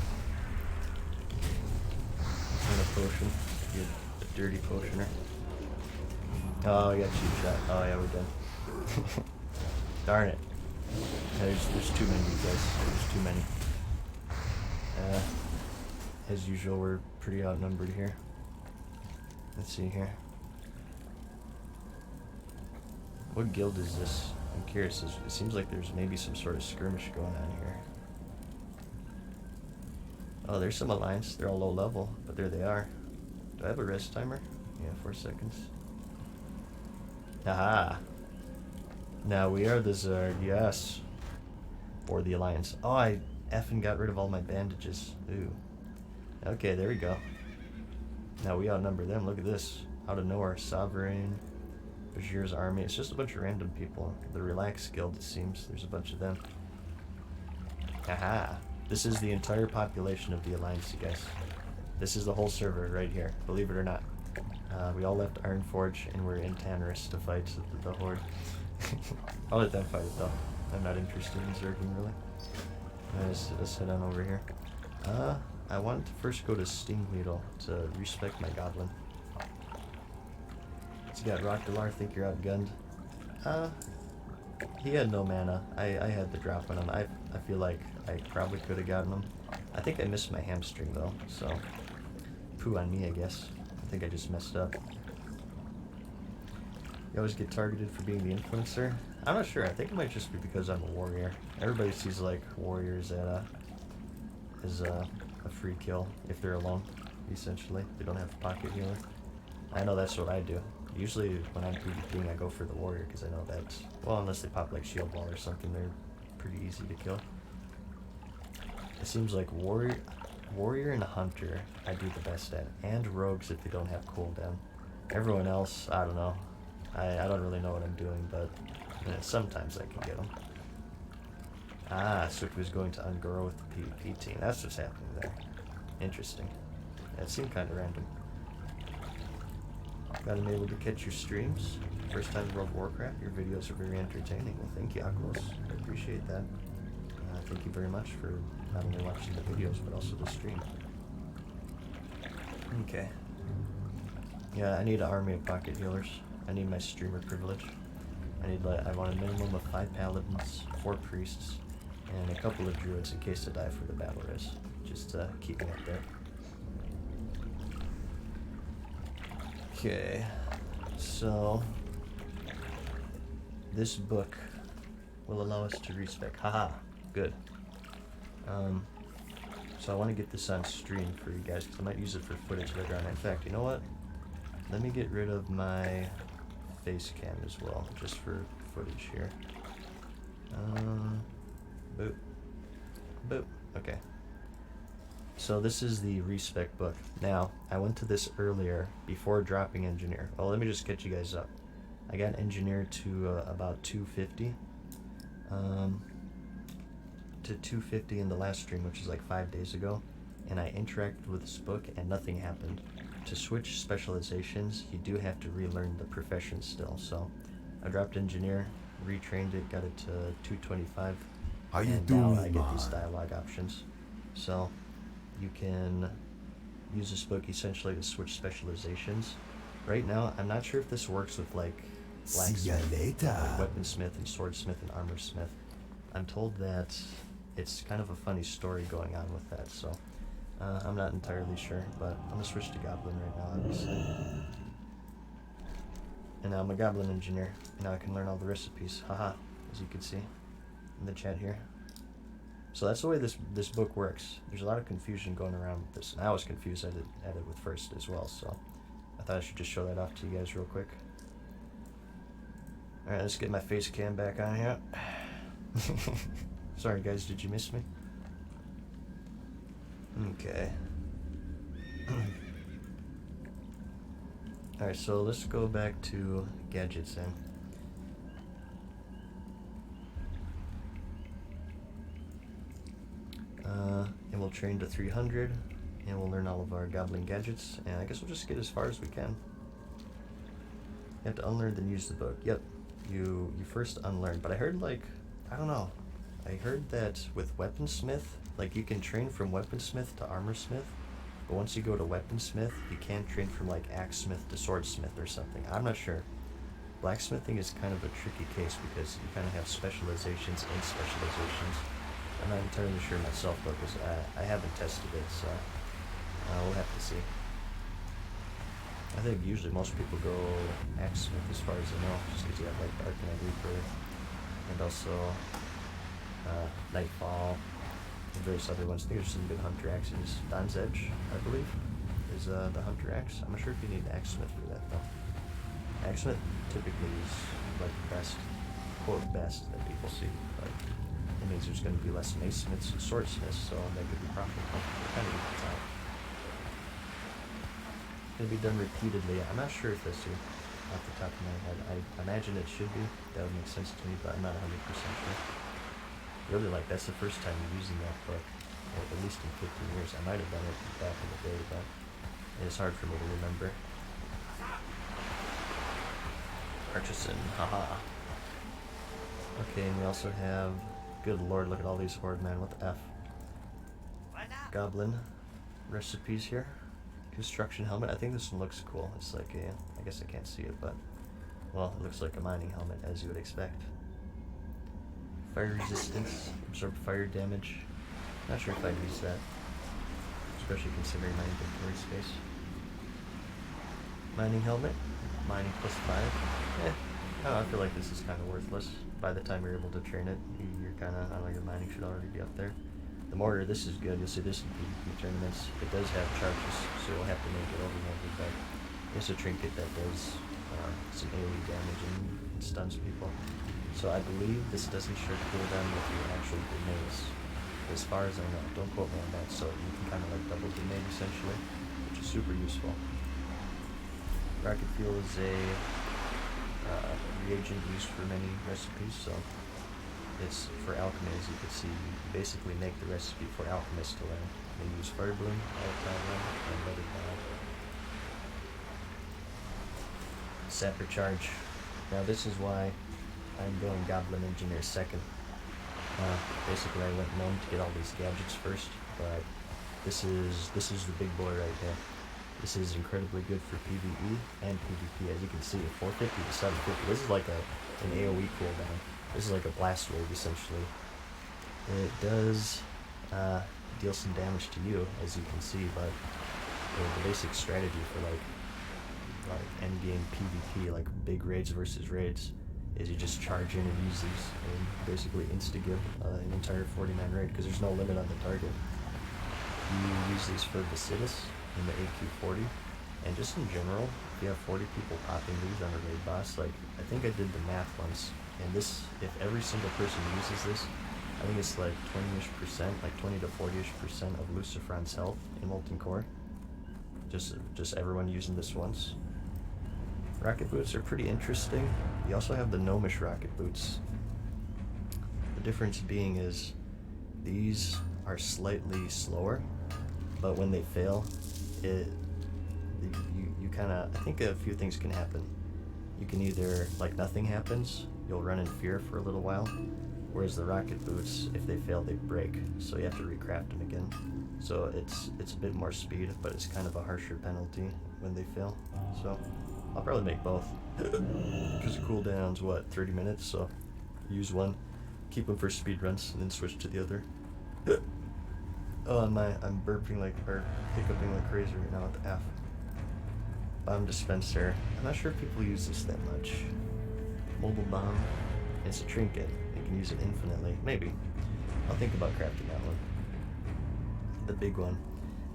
And a potion. You're a dirty potioner. Oh, I got cheap shot. Oh, yeah, we're done. Darn it. There's too many, you guys. There's too many. As usual, we're pretty outnumbered here. Let's see here. What guild is this? I'm curious. It seems like there's maybe some sort of skirmish going on here. Oh, there's some alliance. They're all low level, but there they are. Do I have a rest timer? Yeah, 4 seconds. Aha! Now we are the Zerg, yes. Or the alliance. Oh, I effing got rid of all my bandages. Ooh. Okay, there we go. Now we outnumber them. Look at this. Out of nowhere. Sovereign. Bajir's army. It's just a bunch of random people. The Relax Guild, it seems. There's a bunch of them. Aha! This is the entire population of the Alliance, you guys. This is the whole server right here, believe it or not. We all left Ironforge and we're in Tannerus to fight the Horde. I'll let them fight it though. I'm not interested in Zerging really. Let's head on over here. I wanted to first go to Stingweedle to respec my Goblin. He's got Rockdalar, think you're outgunned. He had no mana. I had the drop on him. I feel like I probably could have gotten him. I think I missed my hamstring though, so poo on me, I guess. I think I just messed up. You always get targeted for being the influencer? I'm not sure. I think it might just be because I'm a warrior. Everybody sees like warriors as a free kill if they're alone, essentially. They don't have a pocket healer. I know that's what I do. Usually when I'm PvPing, I go for the warrior because I know that, well, unless they pop like shield wall or something, they're pretty easy to kill. It seems like warrior and hunter I do the best at, and rogues if they don't have cooldown. Everyone else, I don't know. I don't really know what I'm doing, but sometimes I can get them. Ah, Suki was going to Ungoro with the PvP team. That's what's happening there. Interesting. That seemed kind of random. Glad I'm able to catch your streams. First time in World of Warcraft. Your videos are very entertaining. Well, thank you, Aquos. I appreciate that. Thank you very much for not only watching the videos, but also the stream. Okay. Yeah, I need an army of pocket healers. I need my streamer privilege. I want a minimum of 5 paladins, 4 priests, and a couple of druids in case I die for the battle res. Just to keep me up there. Okay, so this book will allow us to respec. Haha, good. So I want to get this on stream for you guys because I might use it for footage later on. In fact, you know what? Let me get rid of my face cam as well, just for footage here. Boop. Boop. Okay. So this is the respec book. Now, I went to this earlier before dropping engineer. Well, let me just catch you guys up. I got engineer to about 250. To 250 in the last stream, which is like 5 days ago, and I interacted with this book and nothing happened. To switch specializations, you do have to relearn the profession still, so I dropped engineer, retrained it, got it to 225, How you and doing, now I get these man? dialogue options. So you can use this book essentially to switch specializations. Right now, I'm not sure if this works with like See ya blacksmith, later. weaponsmith, and swordsmith and armorsmith. I'm told that it's kind of a funny story going on with that, so I'm not entirely sure, but I'm gonna switch to Goblin right now, obviously. And now I'm a Goblin engineer. Now I can learn all the recipes, haha, as you can see in the chat here. So that's the way this book works. There's a lot of confusion going around with this, and I was confused at it with first as well, so I thought I should just show that off to you guys real quick. Alright, let's get my face cam back on here. Sorry guys, did you miss me? Okay. Alright, so let's go back to gadgets then. And we'll train to 300. and we'll learn all of our goblin gadgets, and I guess we'll just get as far as we can. You have to unlearn, then use the book. Yep, you first unlearn, but I heard, like, I don't know, I heard that with weaponsmith, like, you can train from weaponsmith to armorsmith, but once you go to weaponsmith, you can't train from, like, axesmith to swordsmith or something. I'm not sure. Blacksmithing is kind of a tricky case because you kind of have specializations in specializations. I'm not entirely sure myself though, because I haven't tested it, so we'll have to see. I think usually most people go axesmith as far as I know, just because you have like the Arcanine Reaper and also Nightfall and various other ones. I think there's some good hunter axes. Dawn's Edge, I believe, is the hunter axe. I'm not sure if you need an axesmith for that though. Axesmith typically is like the best, quote best, that people see. Like, it means there's going to be less masesmiths and swordsmiths, so they could be profitable. Kind of equals out. Going to be done repeatedly. I'm not sure if that's here off the top of my head. I imagine it should be. That would make sense to me, but I'm not 100% sure. Really, like, that's the first time using that book, or at least in 15 years. I might have done it back in the day, but it's hard for me to remember. Artisan, haha. Okay, and we also have, good lord, look at all these horde, man, what the F. Goblin recipes here. Construction helmet, I think this one looks cool. It's like a, I guess I can't see it, but, well, it looks like a mining helmet, as you would expect. Fire resistance, absorb fire damage. Not sure if I'd use that, especially considering my inventory space. Mining helmet, mining +5. I feel like this is kind of worthless. By the time you're able to train it, you're kind of, I don't know, your mining should already be up there. The mortar, this is good. You'll see this in PvP tournaments. It does have charges, so you'll have to make it overhanded, but it's a trinket that does some AoE damage and stuns people. So I believe this doesn't share cooldown with your actual grenades, as far as I know. Don't quote me on that. So you can kind of like double grenade essentially, which is super useful. Rocket fuel is a reagent used for many recipes, so it's for alchemy, as you can see. You basically make the recipe for alchemists to learn. They use fire bloom, alkaline, and let it die. Sapper charge. Now this is why I'm going Goblin Engineer second. Basically I went gnome to get all these gadgets first, but this is the big boy right here. This is incredibly good for PvE and PvP, as you can see, 450 to 750. This is like an AoE cooldown. This is like a blast wave, essentially. It does deal some damage to you, as you can see, but the basic strategy for like endgame PvP, like big raids versus raids, is you just charge in and use these and basically insta-give an entire 40-man raid, because there's no limit on the target. You use these for Basilis in the AQ40, and just in general, if you have 40 people popping these on a raid boss, like, I think I did the math once, and this, if every single person uses this, I think it's like 20-ish%, like 20 to 40-ish% of Lucifron's health in Molten Core. Just everyone using this once. Rocket boots are pretty interesting. You also have the gnomish rocket boots. The difference being is these are slightly slower, but when they fail, you kind of, I think a few things can happen. You can either, like, nothing happens, you'll run in fear for a little while, whereas the rocket boots, if they fail, they break, so you have to recraft them again. So it's a bit more speed, but it's kind of a harsher penalty when they fail. So I'll probably make both, because the cooldown's what, 30 minutes, so use one, keep them for speed runs, and then switch to the other. Oh, I'm burping like, or hiccuping like crazy right now with the F. Bomb dispenser. I'm not sure if people use this that much. Mobile bomb. It's a trinket. You can use it infinitely. Maybe. I'll think about crafting that one. The big one.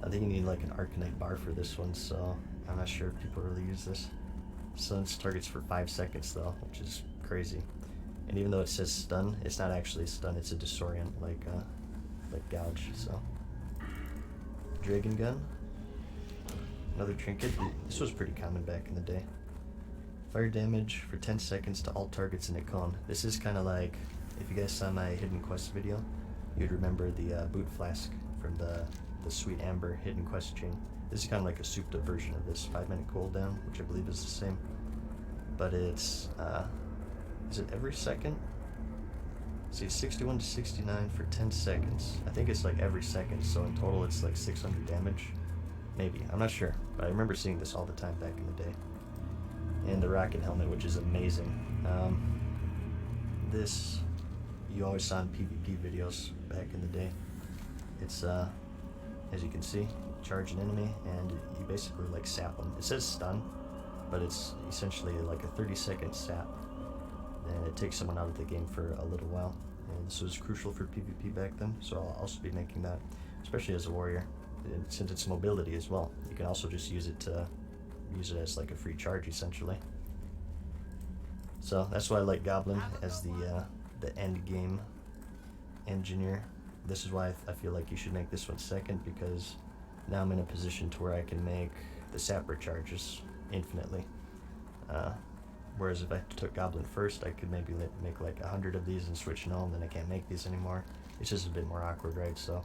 I think you need like an Arcanite bar for this one, so I'm not sure if people really use this. Stuns targets for 5 seconds though, which is crazy. And even though it says stun, it's not actually a stun, it's a disorient, like gouge, so. Dragon gun. Another trinket. This was pretty common back in the day. Fire damage for 10 seconds to all targets in a cone. This is kind of like, if you guys saw my Hidden Quest video, you'd remember the boot flask from the the Sweet Amber hidden quest chain. This is kind of like a souped up version of this 5-minute cooldown, which I believe is the same. But it's, is it every second? See, 61 to 69 for 10 seconds. I think it's like every second, so in total it's like 600 damage. Maybe, I'm not sure, but I remember seeing this all the time back in the day. And the rocket helmet, which is amazing. This, you always saw in PvP videos back in the day. It's, as you can see, charge an enemy and you basically like sap them. It says stun, but it's essentially like a 30-second sap. And it takes someone out of the game for a little while. And this was crucial for PvP back then, so I'll also be making that, especially as a warrior. And since it's mobility as well, you can also just use it as like a free charge essentially. So that's why I like Goblin as the end game engineer. This is why I feel like you should make this one second, because now I'm in a position to where I can make the sapper charges infinitely. Whereas if I took Goblin first, I could maybe make like 100 of these and switch Gnome, then I can't make these anymore. It's just a bit more awkward, right? So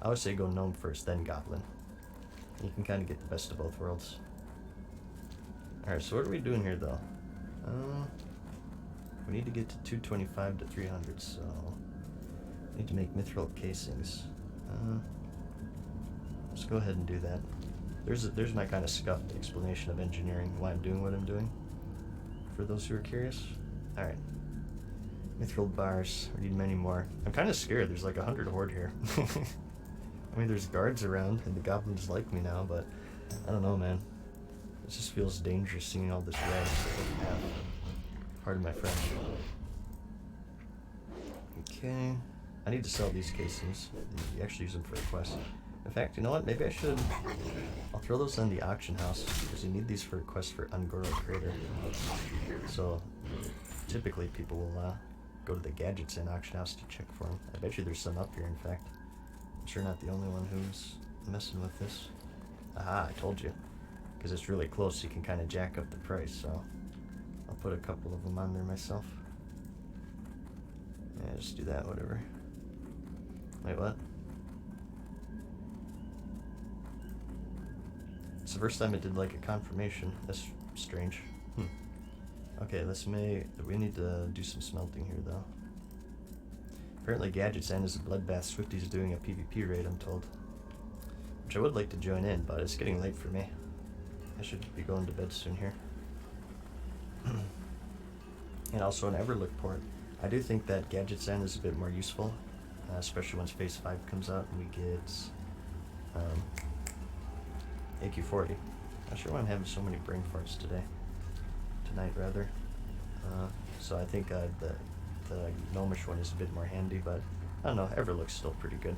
I would say go Gnome first, then Goblin. You can kind of get the best of both worlds. Alright, so what are we doing here though? We need to get to 225 to 300, so I need to make mithril casings. Let's go ahead and do that. There's my kind of scuffed explanation of engineering, why I'm doing what I'm doing, for those who are curious. Alright. Mithril bars, we need many more. I'm kind of scared, there's like 100 horde here. I mean, there's guards around, and the goblins like me now, but I don't know, man. It just feels dangerous seeing all this red that I have. Pardon my French. Okay. I need to sell these casings. You actually use them for a quest. In fact, you know what? Maybe I should... I'll throw those in the auction house, because you need these for a quest for Ungoro Crater. So, typically people will go to the Gadgets in auction house to check for them. I bet you there's some up here, in fact. I'm sure not the only one who's messing with this. Aha, I told you. Because it's really close, you can kind of jack up the price, so I'll put a couple of them on there myself. Yeah, just do that, whatever. Wait, what? It's the first time it did like a confirmation. That's strange. Okay, we need to do some smelting here though. Apparently Gadget's End is a bloodbath. Swifty's doing a PvP raid, I'm told. Which I would like to join in, but it's getting late for me. I should be going to bed soon here. And also an Everlook port. I do think that Gadget's End is a bit more useful, especially once Phase 5 comes out and we get AQ40. Not sure why I'm having so many brain farts tonight rather. So I think the Gnomish one is a bit more handy, but I don't know, Everlook's still pretty good.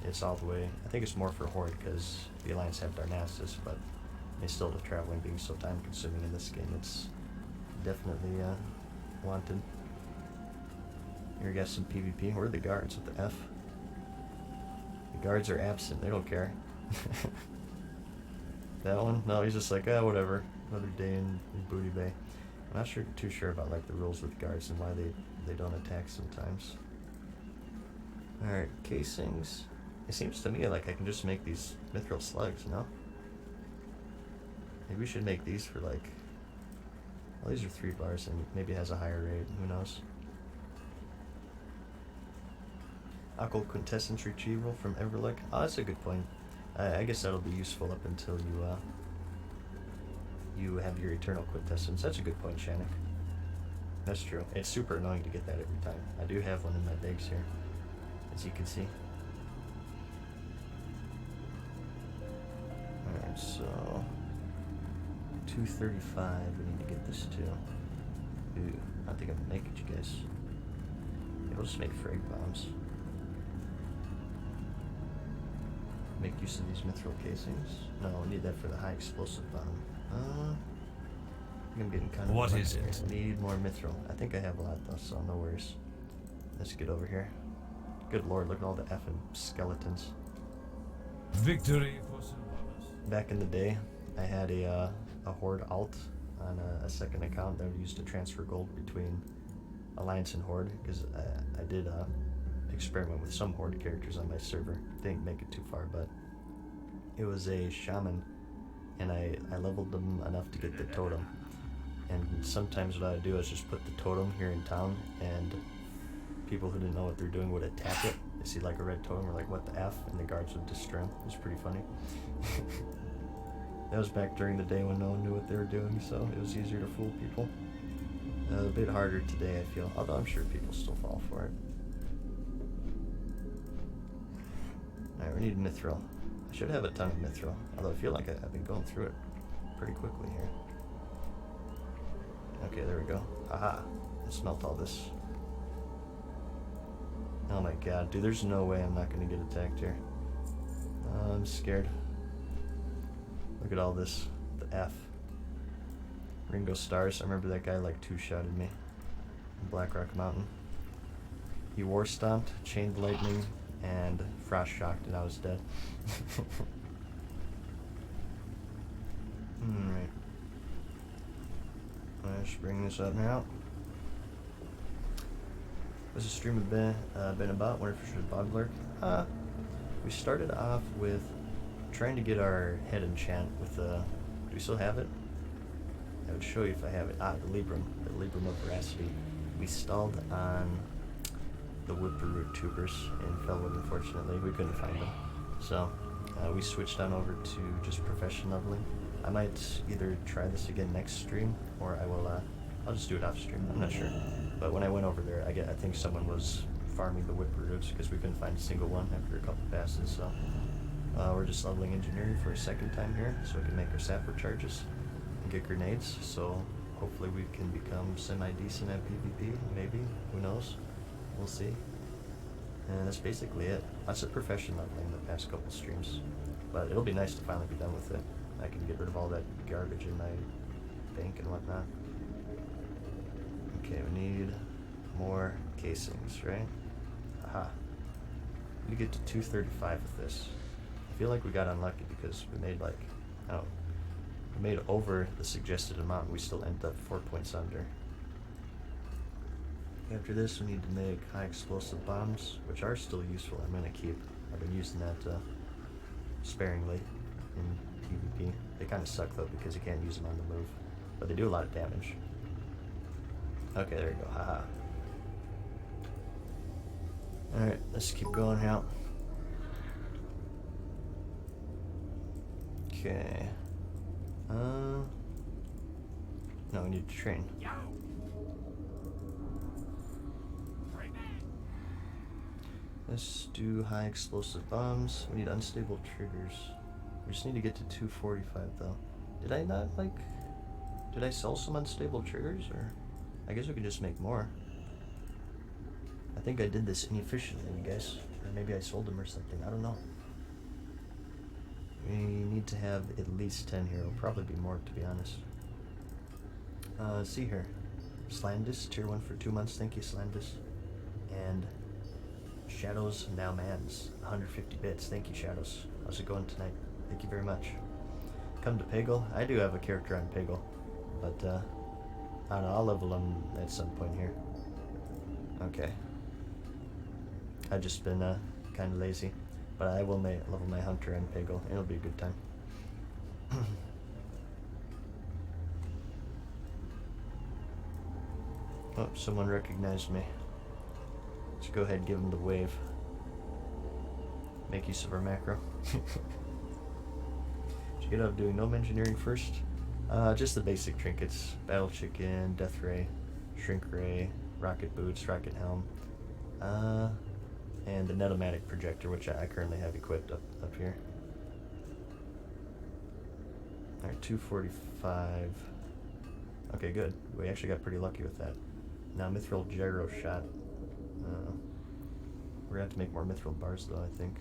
It's all the way, I think it's more for Horde because the Alliance have Darnassus, but still the traveling being so time consuming in this game, it's definitely wanted. Here we got some PvP. Where are the guards with the F? The guards are absent, they don't care. That one? No, he's just like, whatever. Another day in Booty Bay. I'm not too sure about like the rules with guards and why they don't attack sometimes. Alright, casings. It seems to me like I can just make these mithril slugs, no? Maybe we should make these for like... Well, these are 3 bars and maybe it has a higher rate, who knows? Occult Quintessence retrieval from Everlook. Oh, that's a good point. I guess that'll be useful up until you have your Eternal Quintessence. That's a good point, Shannock. That's true. It's super annoying to get that every time. I do have one in my bags here, as you can see. Alright, so 235, we need to get this to. Ooh, I don't think I'm gonna make it, you guys. Yeah, we'll just make frag bombs. Make use of these mithril casings. No, we need that for the high explosive bomb. I think I'm getting kind of... What is it? Need more mithril. I think I have a lot though, so no worries. Let's get over here. Good lord, look at all the effing skeletons. Victory for Sylvanas. Back in the day, I had a Horde alt on a second account that I used to transfer gold between Alliance and Horde, because I did experiment with some Horde characters on my server. Didn't make it too far, but It was a shaman, and I leveled them enough to get the totem. And sometimes what I would do is just put the totem here in town, and people who didn't know what they're doing would attack it. They see like a red totem, or like, what the F, and the guards would destroy them. It was pretty funny. That was back during the day when no one knew what they were doing, so it was easier to fool people. A bit harder today, I feel, although I'm sure people still fall for it. Alright, we need mithril. I should have a ton of mithril, although I feel like I've been going through it pretty quickly here. Okay, there we go. Haha, let's smelt all this. Oh my god, dude, there's no way I'm not gonna get attacked here. I'm scared. Look at all this. The F. Ringo Stars. I remember that guy like two-shotted me in Blackrock Mountain. He war stomped, chained lightning, and frost shocked, and I was dead. Alright. Let's bring this up now. What's the stream been about? Wonder if we should bog lurk. We started off with trying to get our head enchant with the. Do we still have it? I would show you if I have it. The Librum of Veracity. We stalled on the Whipperroot tubers in Felwood, unfortunately. We couldn't find them. So, we switched on over to just profession leveling. I might either try this again next stream, or I will, I'll just do it off stream. I'm not sure. But when I went over there, I think someone was farming the Whipperroots because we couldn't find a single one after a couple passes, so. We're just leveling engineering for a second time here, so we can make our sapper charges and get grenades, so hopefully we can become semi-decent at PvP, maybe, who knows, we'll see. And that's basically it. Lots of profession leveling the past couple streams, but it'll be nice to finally be done with it. I can get rid of all that garbage in my bank and whatnot. Okay, we need more casings, right? Aha. We get to 235 with this. I feel like we got unlucky because we made like, we made over the suggested amount and we still ended up 4 points under. After this we need to make high explosive bombs, which are still useful. I'm going to keep. I've been using that sparingly in PvP. They kind of suck though because you can't use them on the move, but they do a lot of damage. Okay, there you go. Haha. Alright, let's keep going out. Okay. No, we need to train. Let's do high explosive bombs. We need unstable triggers. We just need to get to 245 though. Did I not did I sell some unstable triggers, or I guess we could just make more. I think I did this inefficiently, you guys. Or maybe I sold them or something, I don't know. We need to have at least 10 here. It'll probably be more, to be honest. Let's see here. Slandus, tier 1 for 2 months. Thank you, Slandus. And Shadows Now Mans, 150 bits. Thank you, Shadows. How's it going tonight? Thank you very much. Come to Peggle. I do have a character on Peggle, but I don't know. I'll level him at some point here. Okay. I've just been kind of lazy. But I will level my hunter and Peggle. It'll be a good time. Oh, someone recognized me. Let's go ahead and give him the wave. Make use of our macro. Did you get up doing gnome engineering first? Just the basic trinkets. Battle chicken, death ray, shrink ray, rocket boots, rocket helm. And the netomatic projector, which I currently have equipped up here. Alright, 245. Okay, good. We actually got pretty lucky with that. Now mithril gyro shot. We're gonna have to make more mithril bars though, I think.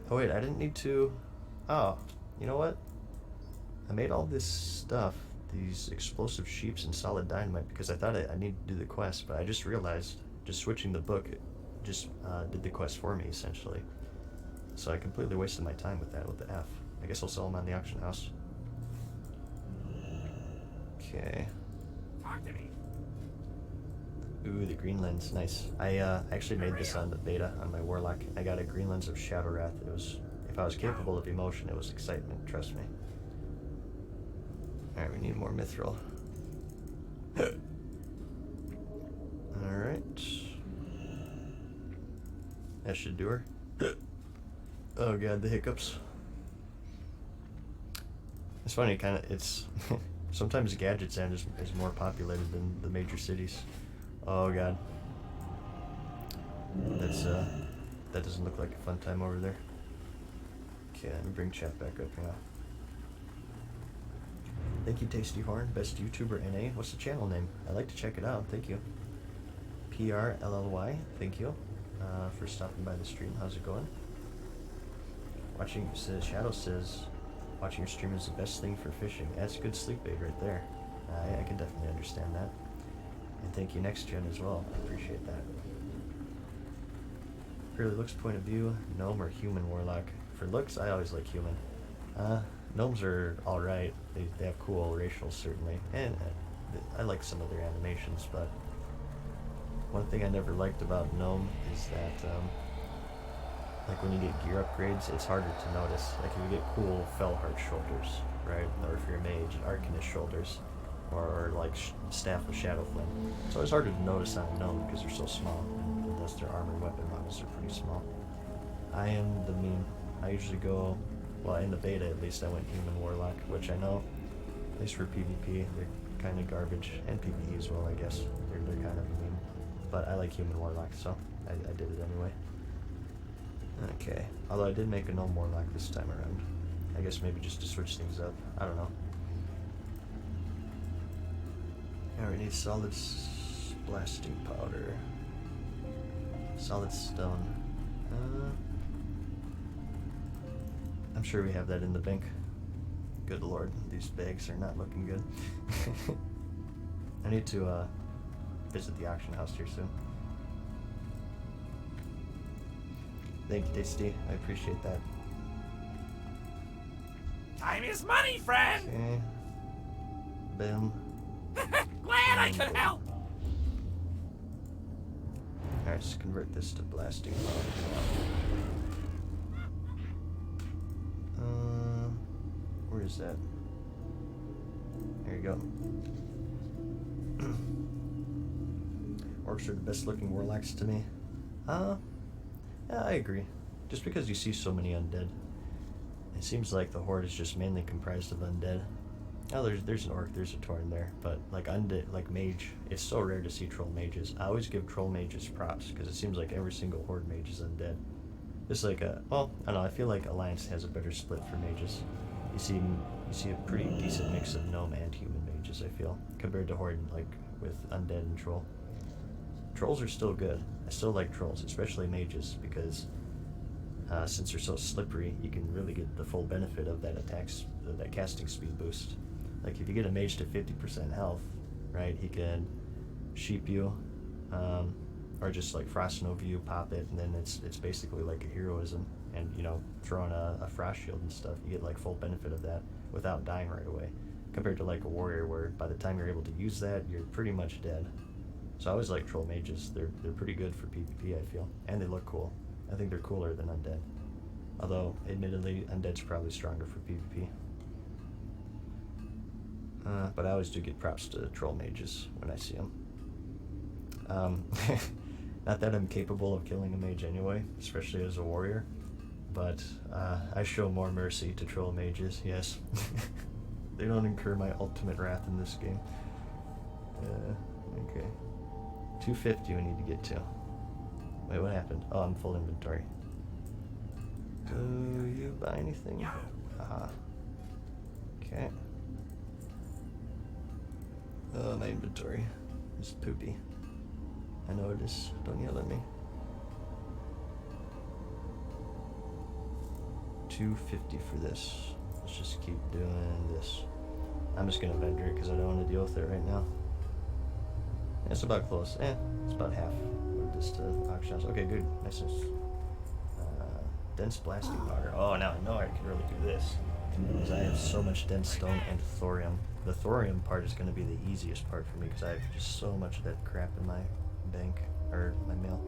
Oh wait, I didn't need to... Oh, you know what? I made all this stuff, these explosive sheeps and solid dynamite, because I thought I needed to do the quest, but I just realized just switching the book just did the quest for me, essentially. So I completely wasted my time with that, with the F. I guess I'll sell them on the auction house. Okay. Talk to me. Ooh, the green lens, nice. I actually made this on the beta on my Warlock. I got a green lens of Shadow Wrath. It was, if I was capable of emotion, it was excitement, trust me. Alright, we need more mithril. Alright. That should do her. Oh god, the hiccups. It's funny, it's sometimes Gadget's End is more populated than the major cities. Oh god. That doesn't look like a fun time over there. Okay, let me bring chat back up now. Thank you, Tasty Horn, best YouTuber NA. What's the channel name? I'd like to check it out, thank you. PRLLY, thank you for stopping by the stream. How's it going? Watching, Shadow says, watching your stream is the best thing for fishing. That's good sleep aid right there. I can definitely understand that. And thank you, Next Gen, as well. I appreciate that. Purely looks point of view, gnome or human warlock? For looks, I always like human. Gnomes are alright. They have cool racials, certainly. And I like some of their animations, but one thing I never liked about gnome is that, like when you get gear upgrades, it's harder to notice. Like if you get cool Fellheart shoulders, right? Or if you're a mage, Arcanist shoulders. Or like Staff of Shadow Flame. It's always harder to notice on a gnome because they're so small, and thus their armor and weapon models are pretty small. I am the meme. I usually go, well, in the beta at least, I went human warlock, which I know, at least for PvP, they're kind of garbage, and PvE as well, I guess. They're kind of a meme. But I like human warlock, so I did it anyway. Okay, although I did make a gnome warlock this time around. I guess maybe just to switch things up. I don't know. Alright, need solid blasting powder. Solid stone. I'm sure we have that in the bank. Good lord, these bags are not looking good. I need to visit the auction house here soon. Thank you, Tasty. I appreciate that. Time is money, friend! Okay. Boom. Glad I could help! Alright, let's convert this to blasting powder. Where is that? There you go. Orcs are the best looking warlocks to me. Yeah, I agree. Just because you see so many undead. It seems like the horde is just mainly comprised of undead. Oh, there's an orc, there's a Tauren there, but like undead, like mage, it's so rare to see troll mages. I always give troll mages props because it seems like every single horde mage is undead. It's like well, I don't know. I feel like Alliance has a better split for mages. You see a pretty decent mix of gnome and human mages, I feel, compared to horde, like with undead and troll. Trolls are still good. I still like trolls, especially mages, because since they're so slippery, you can really get the full benefit of that that casting speed boost. Like if you get a mage to 50% health, right, he can sheep you, or just like frost nova you, pop it, and then it's basically like a heroism. And you know, throwing a frost shield and stuff, you get like full benefit of that without dying right away. Compared to like a warrior, where by the time you're able to use that, you're pretty much dead. So I always like troll mages. They're pretty good for PvP, I feel, and they look cool. I think they're cooler than undead. Although, admittedly, undead's probably stronger for PvP. But I always do get props to troll mages when I see them. Not that I'm capable of killing a mage anyway, especially as a warrior, but I show more mercy to troll mages, yes. They don't incur my ultimate wrath in this game. Okay. 250 we need to get to. Wait, what happened? Oh, I'm full inventory. Do you buy anything? Haha. Okay. Oh, my inventory is poopy. I know it is. Don't yell at me. 250 for this. Let's just keep doing this. I'm just gonna vendor it because I don't want to deal with it right now. It's about close. It's about half of this to auction house. Okay, good. Nice. Dense blasting powder. Oh, now I know I can really do this. Because I have so much dense stone and thorium. The thorium part is going to be the easiest part for me because I have just so much of that crap in my bank, or my mail.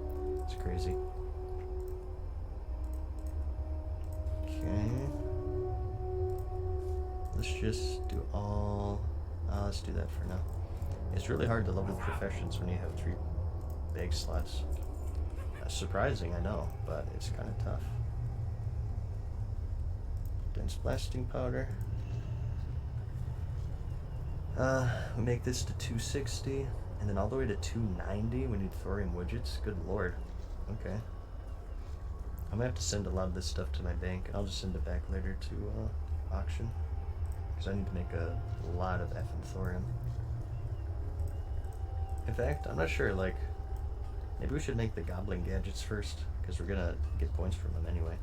It's crazy. Okay. Let's just do all... let's do that for now. It's really hard to level professions when you have 3 bag slots. Surprising, I know, but it's kind of tough. Dense blasting powder. We make this to 260, and then all the way to 290 we need thorium widgets. Good lord. Okay. I'm gonna have to send a lot of this stuff to my bank, and I'll just send it back later to auction, because I need to make a lot of effing thorium. In fact, I'm not sure, like, maybe we should make the goblin gadgets first, because we're gonna get points from them anyway.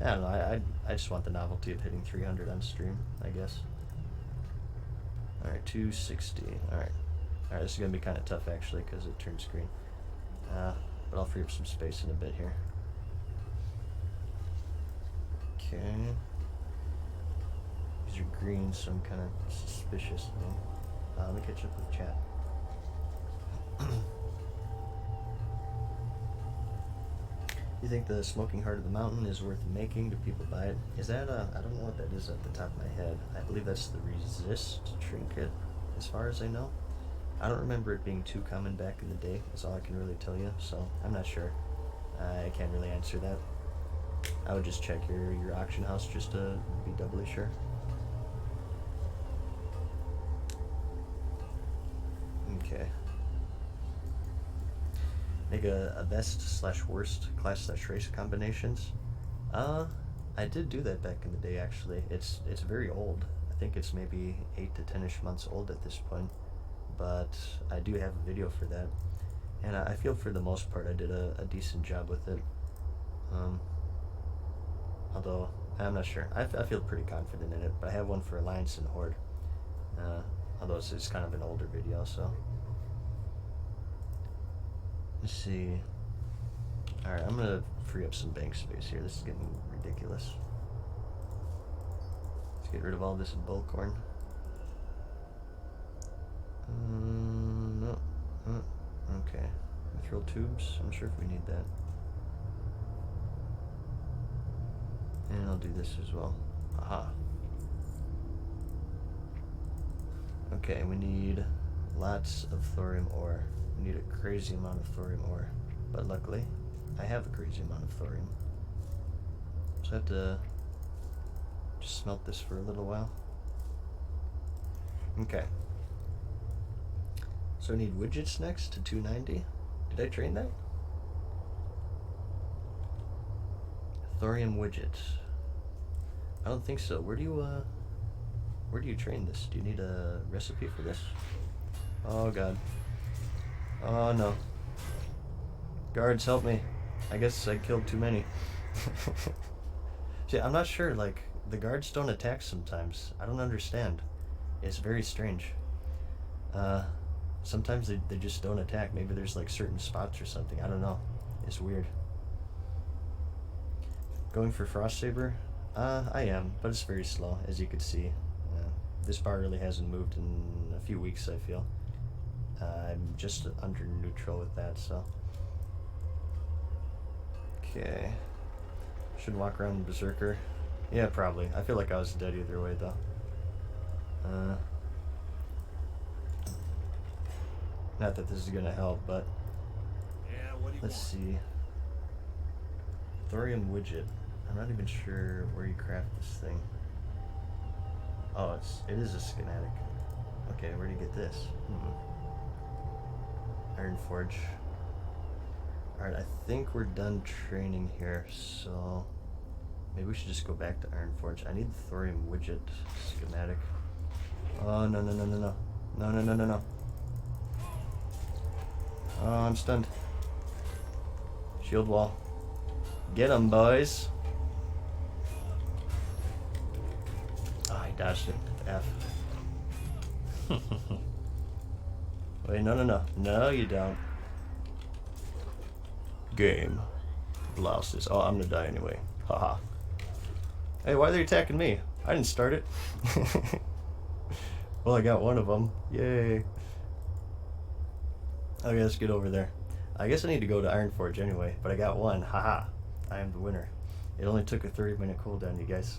I don't know, I just want the novelty of hitting 300 on stream, I guess. Alright, 260. Alright, this is gonna be kind of tough actually, because it turns green. But I'll free up some space in a bit here. Okay. These are green, so I'm kind of suspicious of them. Let me catch up with chat. You think the Smoking Heart of the Mountain is worth making? Do people buy it? Is that I don't know what that is at the top of my head. I believe that's the Resist trinket, as far as I know. I don't remember it being too common back in the day, that's all I can really tell you, so I'm not sure. I can't really answer that. I would just check your auction house just to be doubly sure. Okay. Make a best slash worst class slash race combinations. I did do that back in the day actually. It's very old. I think it's maybe 8 to 10ish months old at this point. But I do have a video for that. And I feel for the most part I did a decent job with it. Although I'm not sure. I feel pretty confident in it, but I have one for Alliance and Horde. Although it's kind of an older video, so. Let's see. Alright, I'm gonna free up some bank space here. This is getting ridiculous. Let's get rid of all this bullcorn. No. Okay. Mithril tubes. I'm not sure if we need that. And I'll do this as well. Aha. Okay, we need lots of thorium ore. We need a crazy amount of thorium ore. But luckily, I have a crazy amount of thorium. So I have to just smelt this for a little while. Okay. So I need widgets next to 290. Did I train that? Thorium widgets. I don't think so. Where do you train this? Do you need a recipe for this? Oh god. Oh no. Guards, help me. I guess I killed too many. See, I'm not sure, like, the guards don't attack sometimes. I don't understand. It's very strange. Sometimes they just don't attack. Maybe there's like certain spots or something. I don't know. It's weird. Going for Frost Saber? I am, but it's very slow, as you could see. This bar really hasn't moved in a few weeks, I feel. I'm just under neutral with that, so. Okay. Should walk around Berserker. Yeah, probably. I feel like I was dead either way, though. Not that this is gonna help, but let's see. Thorium widget. I'm not even sure where you craft this thing. Oh, it is a schematic. Okay, where do you get this? Iron Forge. Alright, I think we're done training here, so maybe we should just go back to Iron Forge. I need the thorium widget schematic. Oh, no. No. Oh, I'm stunned. Shield wall. Get 'em, boys. Oh, I dodged it. F. Wait, no. No, you don't. Game. Blouses. Oh, I'm gonna die anyway. Haha. Hey, why are they attacking me? I didn't start it. Well, I got one of them. Yay. Okay, let's get over there. I guess I need to go to Ironforge anyway, but I got one. Haha. I am the winner. It only took a 30-minute cooldown, you guys.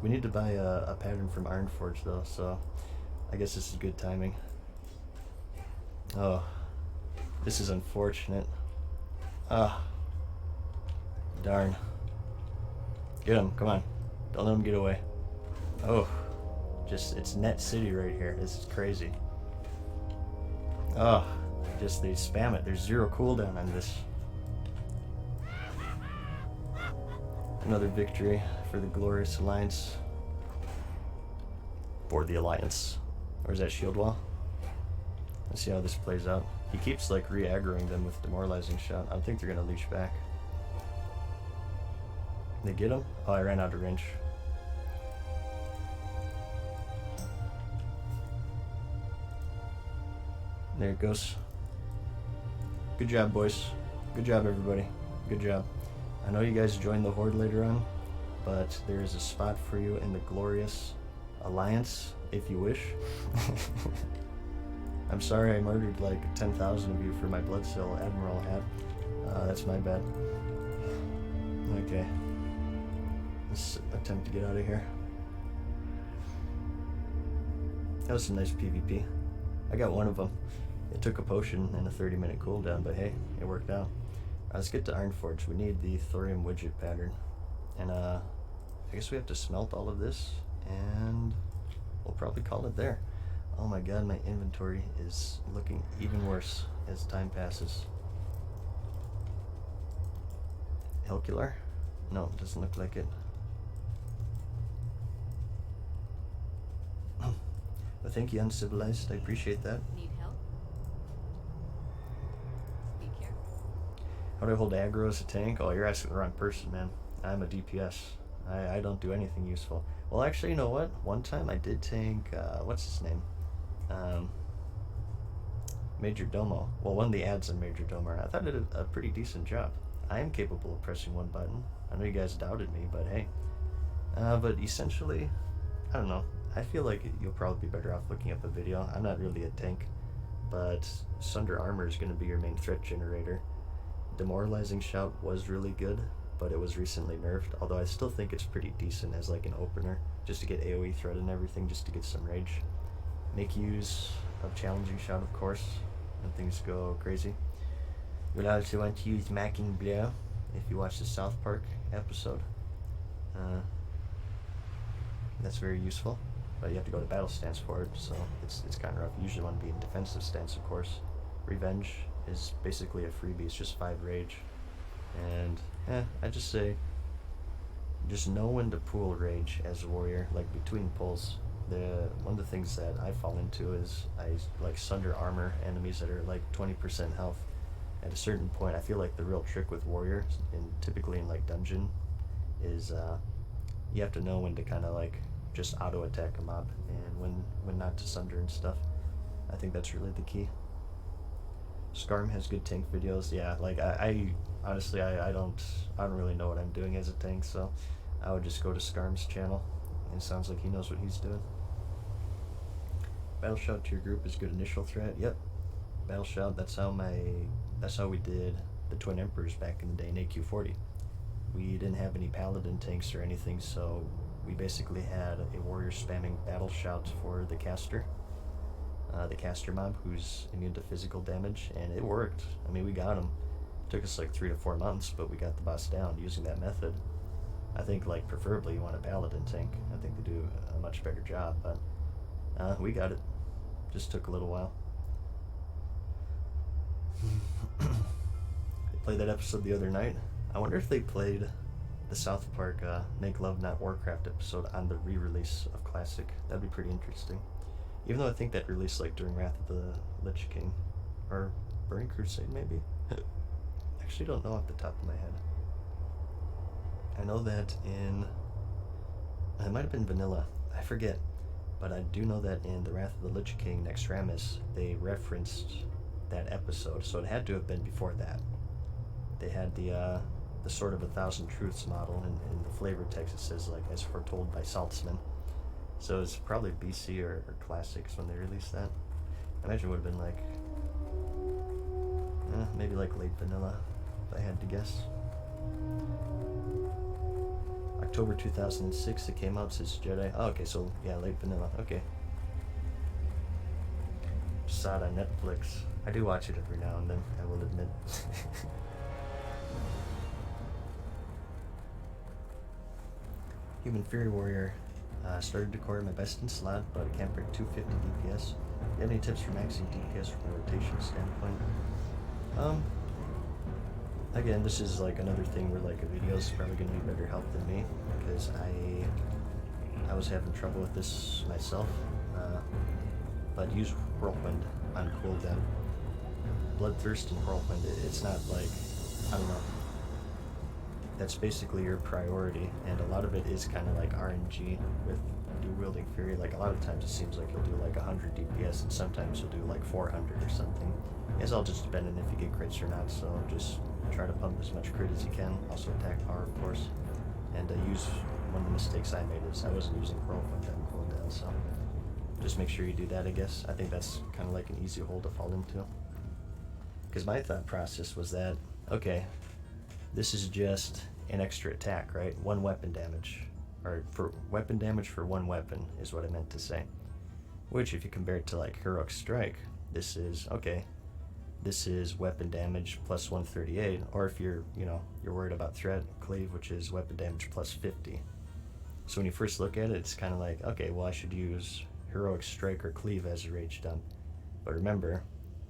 We need to buy a pattern from Ironforge though, so I guess this is good timing. Oh, this is unfortunate. Ah, darn. Get him, come on. Don't let him get away. Oh, it's Net City right here. This is crazy. Oh, they spam it. There's 0 cooldown on this. Another victory for the glorious alliance. For the alliance. Or is that shield wall? Let's see how this plays out. He keeps like re-aggroing them with demoralizing shot. I don't think they're gonna leash back. They get him? Oh, I ran out of range. There it goes. Good job, boys. Good job, everybody. Good job. I know you guys join the Horde later on, but there is a spot for you in the glorious alliance, if you wish. I'm sorry I murdered like 10,000 of you for my Bloodsill Admiral hat. That's my bad. Okay. Let's attempt to get out of here. That was some nice PvP. I got one of them. It took a potion and a 30-minute cooldown, but hey, it worked out. Let's get to Ironforge. We need the thorium widget pattern. And I guess we have to smelt all of this, and we'll probably call it there. Oh my god, my inventory is looking even worse as time passes. Helcular? No, it doesn't look like it. Well, thank you, Uncivilized. I appreciate that. Need help? Be careful. How do I hold aggro as a tank? Oh, you're asking the wrong person, man. I'm a DPS. I don't do anything useful. Well, actually, you know what? One time I did tank, what's his name? Major Domo. Well, one of the ads in Major Domo. I thought it did a pretty decent job. I am capable of pressing one button. I know you guys doubted me, but hey. But essentially, I don't know. I feel like you'll probably be better off looking up a video. I'm not really a tank, but Sunder Armor is going to be your main threat generator. Demoralizing Shout was really good, but it was recently nerfed, although I still think it's pretty decent as like an opener, just to get AoE threat and everything, just to get some rage. Make use of Challenging Shout, of course, when things go crazy. You'll also want to use Macking Blow if you watch the South Park episode. That's very useful, but you have to go to battle stance for it, so it's kind of rough. You usually want to be in defensive stance, of course. Revenge is basically a freebie. It's just 5 rage, and I just say, just know when to pool rage as a warrior, like between pulls. One of the things that I fall into is I like Sunder Armor enemies that are like 20% health. At a certain point, I feel like the real trick with warrior, and typically in like dungeon, is you have to know when to kind of like just auto attack a mob and when not to sunder and stuff. I think that's really the key. Skarm has good tank videos. Yeah, like I honestly I don't really know what I'm doing as a tank, so I would just go to Skarm's channel. It sounds like he knows what he's doing. Battle shout to your group is good initial threat. Yep. Battle shout, that's how we did the Twin Emperors back in the day in AQ40. We didn't have any paladin tanks or anything, so we basically had a warrior spamming battle shout for the caster mob who's immune to physical damage, and it worked. I mean, we got him. It took us like 3 to 4 months, but we got the boss down using that method. I think like preferably you want a paladin tank. I think they do a much better job, but we got it. Just took a little while. They played that episode the other night. I wonder if they played the South Park Make Love Not Warcraft episode on the re-release of Classic. That'd be pretty interesting. Even though I think that released like during Wrath of the Lich King. Or Burning Crusade, maybe? Actually don't know off the top of my head. I know that it might have been Vanilla, I forget, but I do know that in the Wrath of the Lich King Nextramus, they referenced that episode, so it had to have been before that. They had the Sword of 1,000 Truths model, and in the flavor text it says like, as foretold by Saltzman. So it's probably BC or Classics when they released that. I imagine it would have been like, maybe like late vanilla, if I had to guess. October 2006 it came out, says Jedi. Oh, okay, so yeah, late vanilla. Okay. Saw it on Netflix. I do watch it every now and then, I will admit. Human Fury Warrior. Started to core my best in slot, but I can't break 250 DPS. You have any tips for maxing DPS from a rotation standpoint? Again, this is like another thing where like a video is probably going to be better help than me, because I was having trouble with this myself. But use Whirlwind on cooldown. Bloodthirst and Whirlwind, it's not like, I don't know. That's basically your priority, and a lot of it is kind of like RNG with dual-wielding Fury. Like, a lot of times it seems like you'll do like 100 DPS, and sometimes you'll do like 400 or something. It's all just dependent if you get crits or not, so just try to pump as much crit as you can. Also attack power, of course. And use, one of the mistakes I made is I wasn't using Whirlwind on cooldown, so just make sure you do that, I guess. I think that's kind of like an easy hole to fall into. Because my thought process was that, okay, this is just an extra attack, right? One weapon damage. Or for weapon damage for one weapon is what I meant to say. Which, if you compare it to like Heroic Strike, this is, okay, this is weapon damage plus 138. Or if you're, you're worried about threat, Cleave, which is weapon damage plus 50. So when you first look at it, it's kind of like, okay, well, I should use Heroic Strike or Cleave as a rage dump. But remember,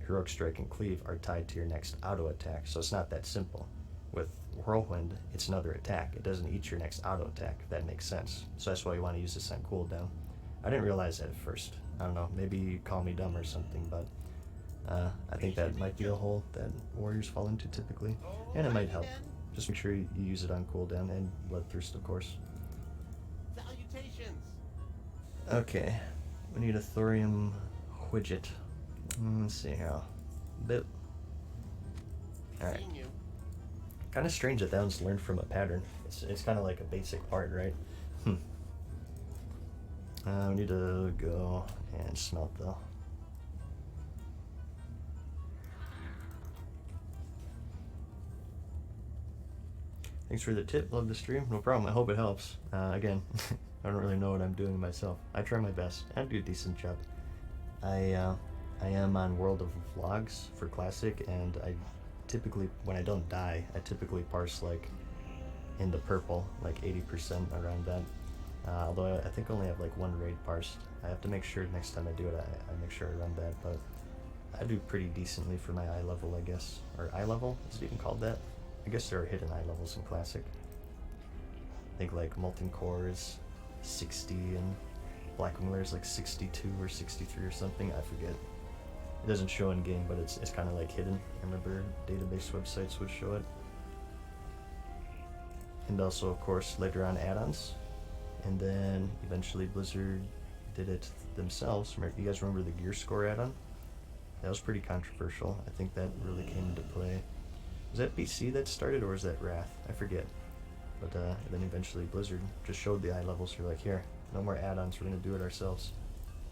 Heroic Strike and Cleave are tied to your next auto attack, so it's not that simple. With Whirlwind, it's another attack. It doesn't eat your next auto attack, if that makes sense. So that's why you want to use this on cooldown. I didn't realize that at first. I don't know, maybe you call me dumb or something, but I think that might be a hole that warriors fall into typically. And it might help. Just make sure you use it on cooldown, and Bloodthirst, of course. Salutations! Okay, we need a thorium widget. Let's see here. Bit. Alright. Kind of strange that one's learned from a pattern. It's kind of like a basic part, right? We need to go and smelt though. Thanks for the tip. Love the stream. No problem. I hope it helps. Again, I don't really know what I'm doing myself. I try my best. I do a decent job. I am on World of Vlogs for Classic, and I typically, when I don't die, I typically parse like in the purple, like 80% around that. Although I think I only have like one raid parsed. I have to make sure next time I do it, I make sure I run that, but I do pretty decently for my eye level, I guess. Or eye level? Is it even called that? I guess there are hidden eye levels in Classic. I think like Molten Core is 60 and Black Wingler is like 62 or 63 or something, I forget. It doesn't show in game, but it's kind of like hidden. I remember database websites would show it. And also, of course, later on add-ons. And then eventually Blizzard did it themselves. You guys remember the Gear Score add-on? That was pretty controversial. I think that really came into play. Was that BC that started, or was that Wrath? I forget. But then eventually Blizzard just showed the eye levels. You're like, here, no more add-ons, we're going to do it ourselves.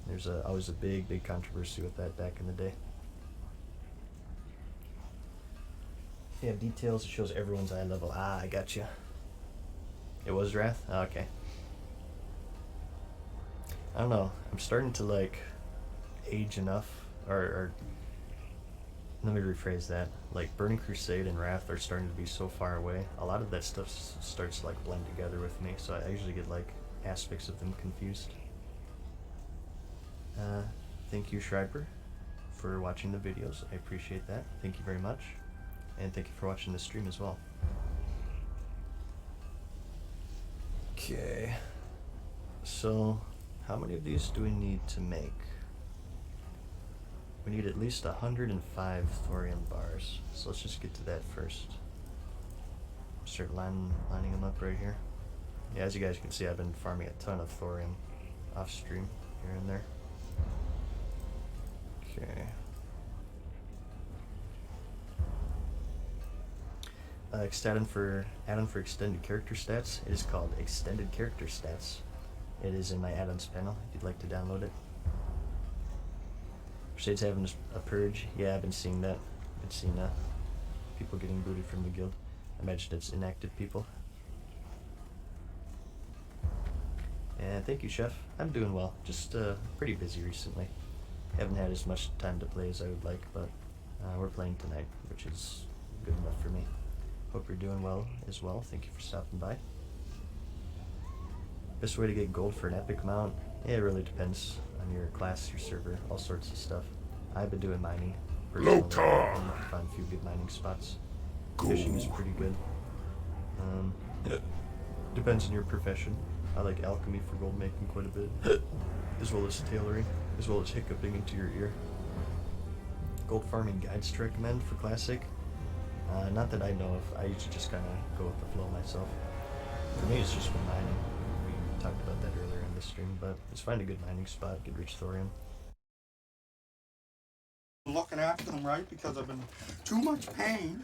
There's always a big controversy with that back in the day. If you have details, it shows everyone's eye level. Ah, I got you. It was Wrath? Oh, okay. I don't know. I'm starting to like age enough, or let me rephrase that. Like Burning Crusade and Wrath are starting to be so far away. A lot of that stuff starts to like blend together with me, so I usually get like aspects of them confused. Thank you, Schreiber, for watching the videos. I appreciate that. Thank you very much. And thank you for watching the stream as well. Okay. So, how many of these do we need to make? We need at least 105 thorium bars. So let's just get to that first. Start lining them up right here. Yeah, as you guys can see, I've been farming a ton of thorium off stream here and there. Okay. Add-on for extended character stats. It is called Extended Character Stats. It is in my add-ons panel if you'd like to download it. Crusade's having a purge. Yeah, I've been seeing that. I've been seeing people getting booted from the guild. I imagine it's inactive people. And thank you, Chef. I'm doing well. Just pretty busy recently. Haven't had as much time to play as I would like, but we're playing tonight, which is good enough for me. Hope you're doing well as well. Thank you for stopping by. Best way to get gold for an epic mount? Yeah, it really depends on your class, your server, all sorts of stuff. I've been doing mining personally. I'm looking to find a few good mining spots. Fishing is pretty good. Depends on your profession. I like alchemy for gold making quite a bit, as well as tailoring, as well as hiccuping into your ear. Gold farming guides to recommend for classic? Not that I know of. I usually just kind of go with the flow myself. For me, it's just been mining. We talked about that earlier in the stream, but just find a good mining spot, get rich thorium. Looking after them right because I've been too much pain.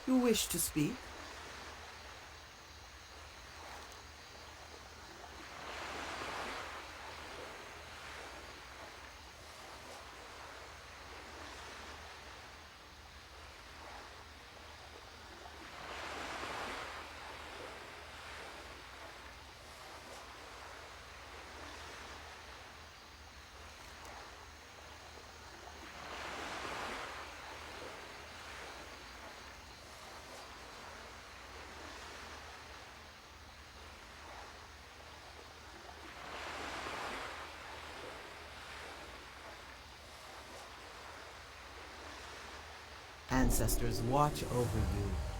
You wish to speak? Ancestors watch over you